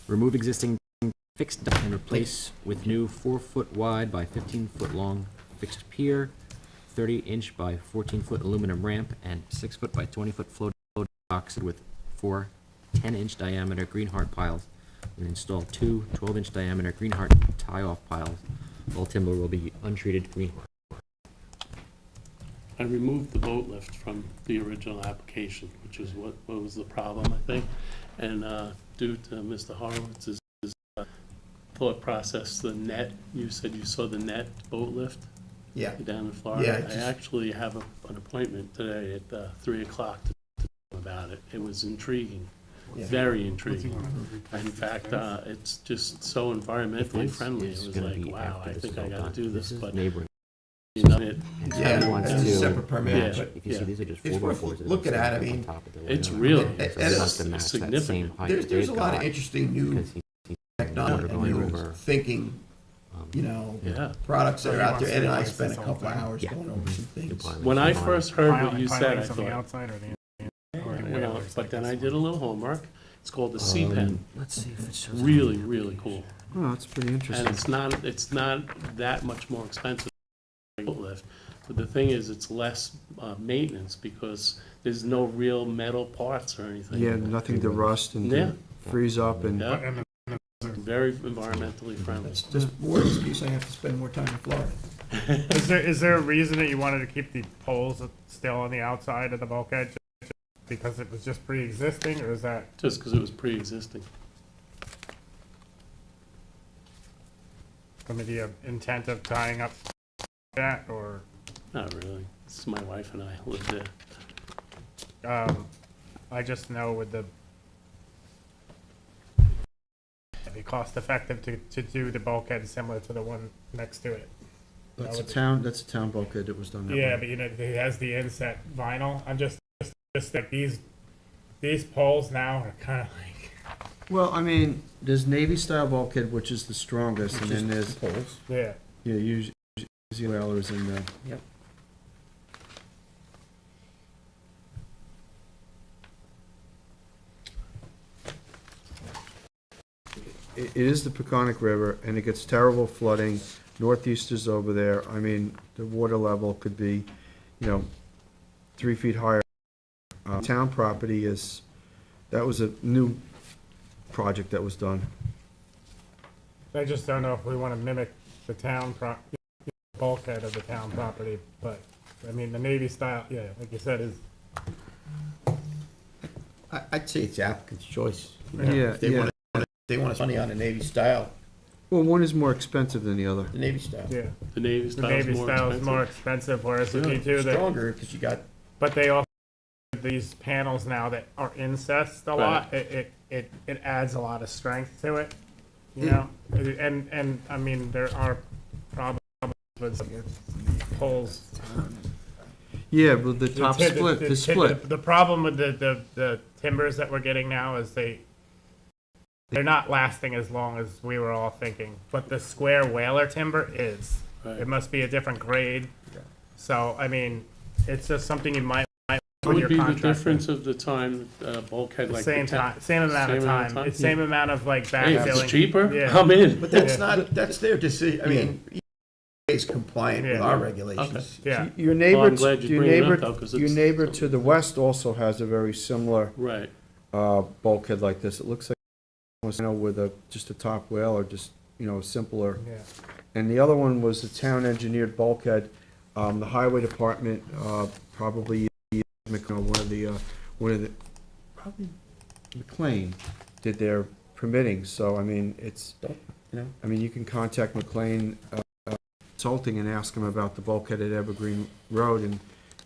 Remove existing fixed dock and replace with new 4-foot wide by 15-foot long fixed pier, 30-inch by 14-foot aluminum ramp, and 6-foot by 20-foot floating docks with 4 10-inch diameter greenheart piles, and install 2 12-inch diameter greenheart tie-off piles. All timber will be untreated greenheart. I removed the boat lift from the original application, which is what was the problem, I think. And due to Mr. Horowitz's thought process, the net, you said you saw the net boat lift yeah. down in Yeah, Florida. it just- I actually have an appointment today at 3 o'clock to talk about it. It was intriguing, Yeah. very intriguing. In fact, it's just so environmentally friendly. It It's was gonna like, be wow, after I this think is I all gotta done. do this, is but neighboring. you know, it, And Yeah, Ted wants it's a to- separate permit, Yeah. but If you see, these are just It's 4 by worth 4s that are looking at. I set up on mean, top of the it's layout. really And So he wants to match that same significant. height there's they've a lot of got, interesting new because he's technology and going new over, thinking, um, you know, Yeah. products that are out there. Ed and I Wants to spent a replace couple this whole hours Yeah. going over some you'll things. probably When I find- first heard what you said, I Pilings on the thought, outside or the or you know, but then I did a little homework. It's called the C Um, pen. Let's see if it shows. up Really, on the really application. cool. Oh, that's pretty And interesting. it's not that much more expensive than a boat lift. But the thing is, it's less maintenance because there's no real metal parts or anything. Yeah, nothing to rust and Yeah. to freeze up and. Yeah, And very environmentally friendly. That's just more excuse I have to spend more time in Florida. is there a reason that you wanted to keep the poles still on the outside of the bulkhead? Just because it was just pre-existing, or is that? Just because it was pre-existing. I mean, do you have intent of tying up that, or? Not really. It's my wife and I live there. I just know with the, it'd be cost effective to do the bulkhead similar to the one next to it. That's a would be- that's a town bulkhead that was done that way. Yeah, but you know, it has the inset vinyl. I'm just like these poles now are kind of like, Well, I mean, there's Navy style bulkhead, which is the strongest, and then there's, Poles. yeah. yeah, usually whalers in the. Yep. It is the Peconic River, and it gets terrible flooding. Northeasters over there, I mean, the water level could be, 3 feet higher. Town property is, that was a new project that was done. I just don't know if we want to mimic the town bulkhead of the town property, but, I mean, the Navy style, yeah, like you said, is, I'd say it's the applicant's choice. You Yeah, If they yeah. want they want money on the Navy style, Well, one is more expensive than the other. the Navy style. yeah. The Navy The style's Navy more style is expensive. more expensive, whereas if you do the, Stronger, because you got, but they also, these panels now that are incensed a lot, it adds a lot of strength to it, you know? And, I mean, there are problems with poles. Yeah, but the top split, the split. The problem with the timbers that we're getting now is they're not lasting as long as we were all thinking. But the square whaler timber is. Right. It must be a different grade. So, I mean, it's just something you might What on your would be the contract. difference of the time, bulkhead like the Same town? time, same amount of time. It's same amount of like Hey, if backfilling. it's cheaper, Yeah. I'm in. but that's Yeah. not, that's their decision. I mean, is compliant with Yeah. our regulations. Yeah. Your Well, neighbor, I'm glad you your bring it up, neighbor, though, 'cause your it's neighbor to something- the west also has a very similar Right. bulkhead like this. It looks like, with just a top whale or just, simpler. Yeah. And the other one was the town engineered bulkhead. The highway department, probably, one of the, probably McLean did their permitting. So, I mean, it's, you can contact McLean Consulting and ask them about the bulkhead at Evergreen Road,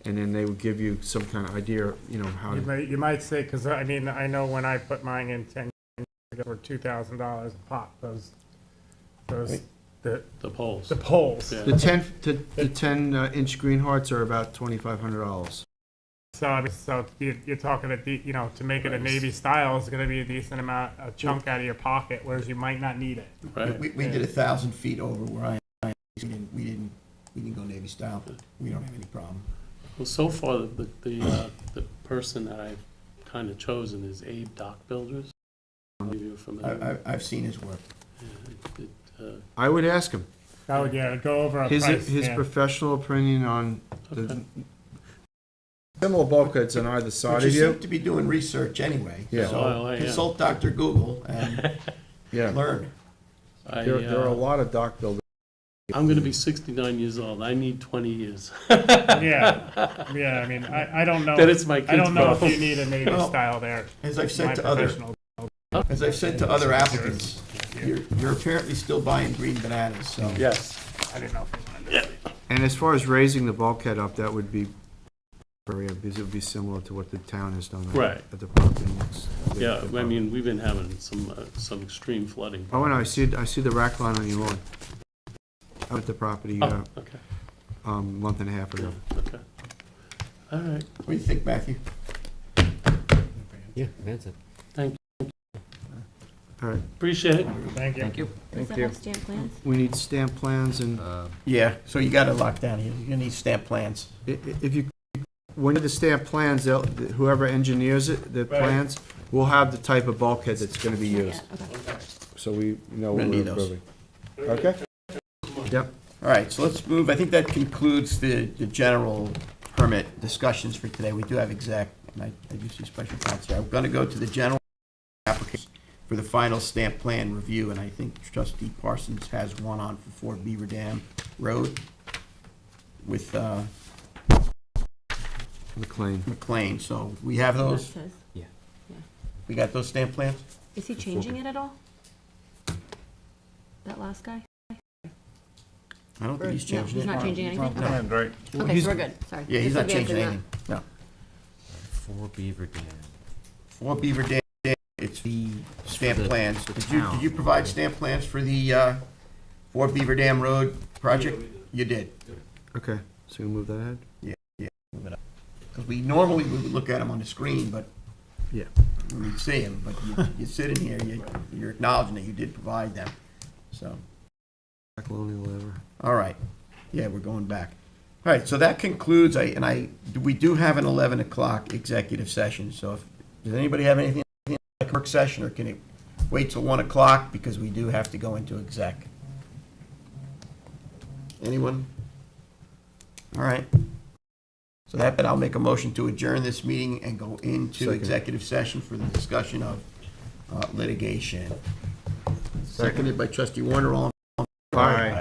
and then they would give you some kind of idea, how to. You might say, because I mean, I know when I put mine in 10 years ago for $2,000 a pop, those, the poles. The poles. Yeah. The 10 inch green hearts are about $2,500. So, I mean, so you're talking to make it a Navy style is gonna be a decent amount, a chunk out of your pocket, whereas you might not need it. Right. We did 1,000 feet over where I am. We didn't go Navy style. We don't have any problem. Well, so far, the person that I've kind of chosen is Abe Dock Builders. Maybe you're familiar. I've seen his work. Yeah, I would ask him. Oh, yeah, go over a His price, his yeah. professional opinion on the Okay. similar bulkheads on either side But of you you. seem to be doing research anyway. Yeah. So Well, yeah. consult Dr. Google and Yeah, learn. there are a lot of dock builders. I'm going to be 69 years old. I need 20 years. Yeah, I mean, I don't know. That it's my I kid's don't know if problem. you need a Navy Well, style there. As I've said My to other, professional- as I've said to other applicants, you're apparently still buying green bananas, so. Yes. I didn't know if you wanted to. And as far as raising the bulkhead up, that would be, because it would be similar to what the town has done. Right. At the property next. Yeah, I mean, we've been having some extreme flooding. Oh, and I see the rack line on your lawn. I went to the property, Oh, okay, month and a half ago. okay. All right. What do you think, Matthew? Yeah, that's it. All right, Appreciate it. Thank you. Does that have stamp plans? we need stamp plans and, Yeah, so you got it locked down here. You're gonna need stamp plans. if you, when you the stamp plans, whoever engineers it, the Right. plans, will have the type of bulkhead that's gonna be used. Yeah, okay. So we know We're what gonna we're need those. approving. Okay? Yep. All right, so let's move, I think that concludes the general permit discussions for today. We do have exec, and I do see special counsel here. I'm gonna go to the general application for the final stamp plan review, and I think Trustee Parsons has one on for 4 Beaver Dam Road with McLean. McLean, so we have That those? says. We got those stamp plans? Is he changing it at all? That last guy? I don't think he's No, changing he's it. not changing anything? Okay, And, right, okay, so we're good, sorry. Yeah, he's Just not so we changing answered anything, no. For Beaver Dam. For Beaver Dam, it's the stamp the- plans. the Did town. you provide stamp plans for the, for Beaver Dam Road project? You did? Okay, so you move that ahead? Because we normally would look at them on the screen, but Yeah. when we see them, but you sit in here, you're acknowledging that you did provide them, so. Colonial letter. All right, yeah, we're going back. All right, so that concludes, we do have an 11 o'clock executive session, so does anybody have anything like work session, or can it wait till 1 o'clock, because we do have to go into exec? Anyone? All right. So I'll make a motion to adjourn this meeting and go into Second. executive session for the discussion of litigation. Seconded by trustee Warner, all in Aye.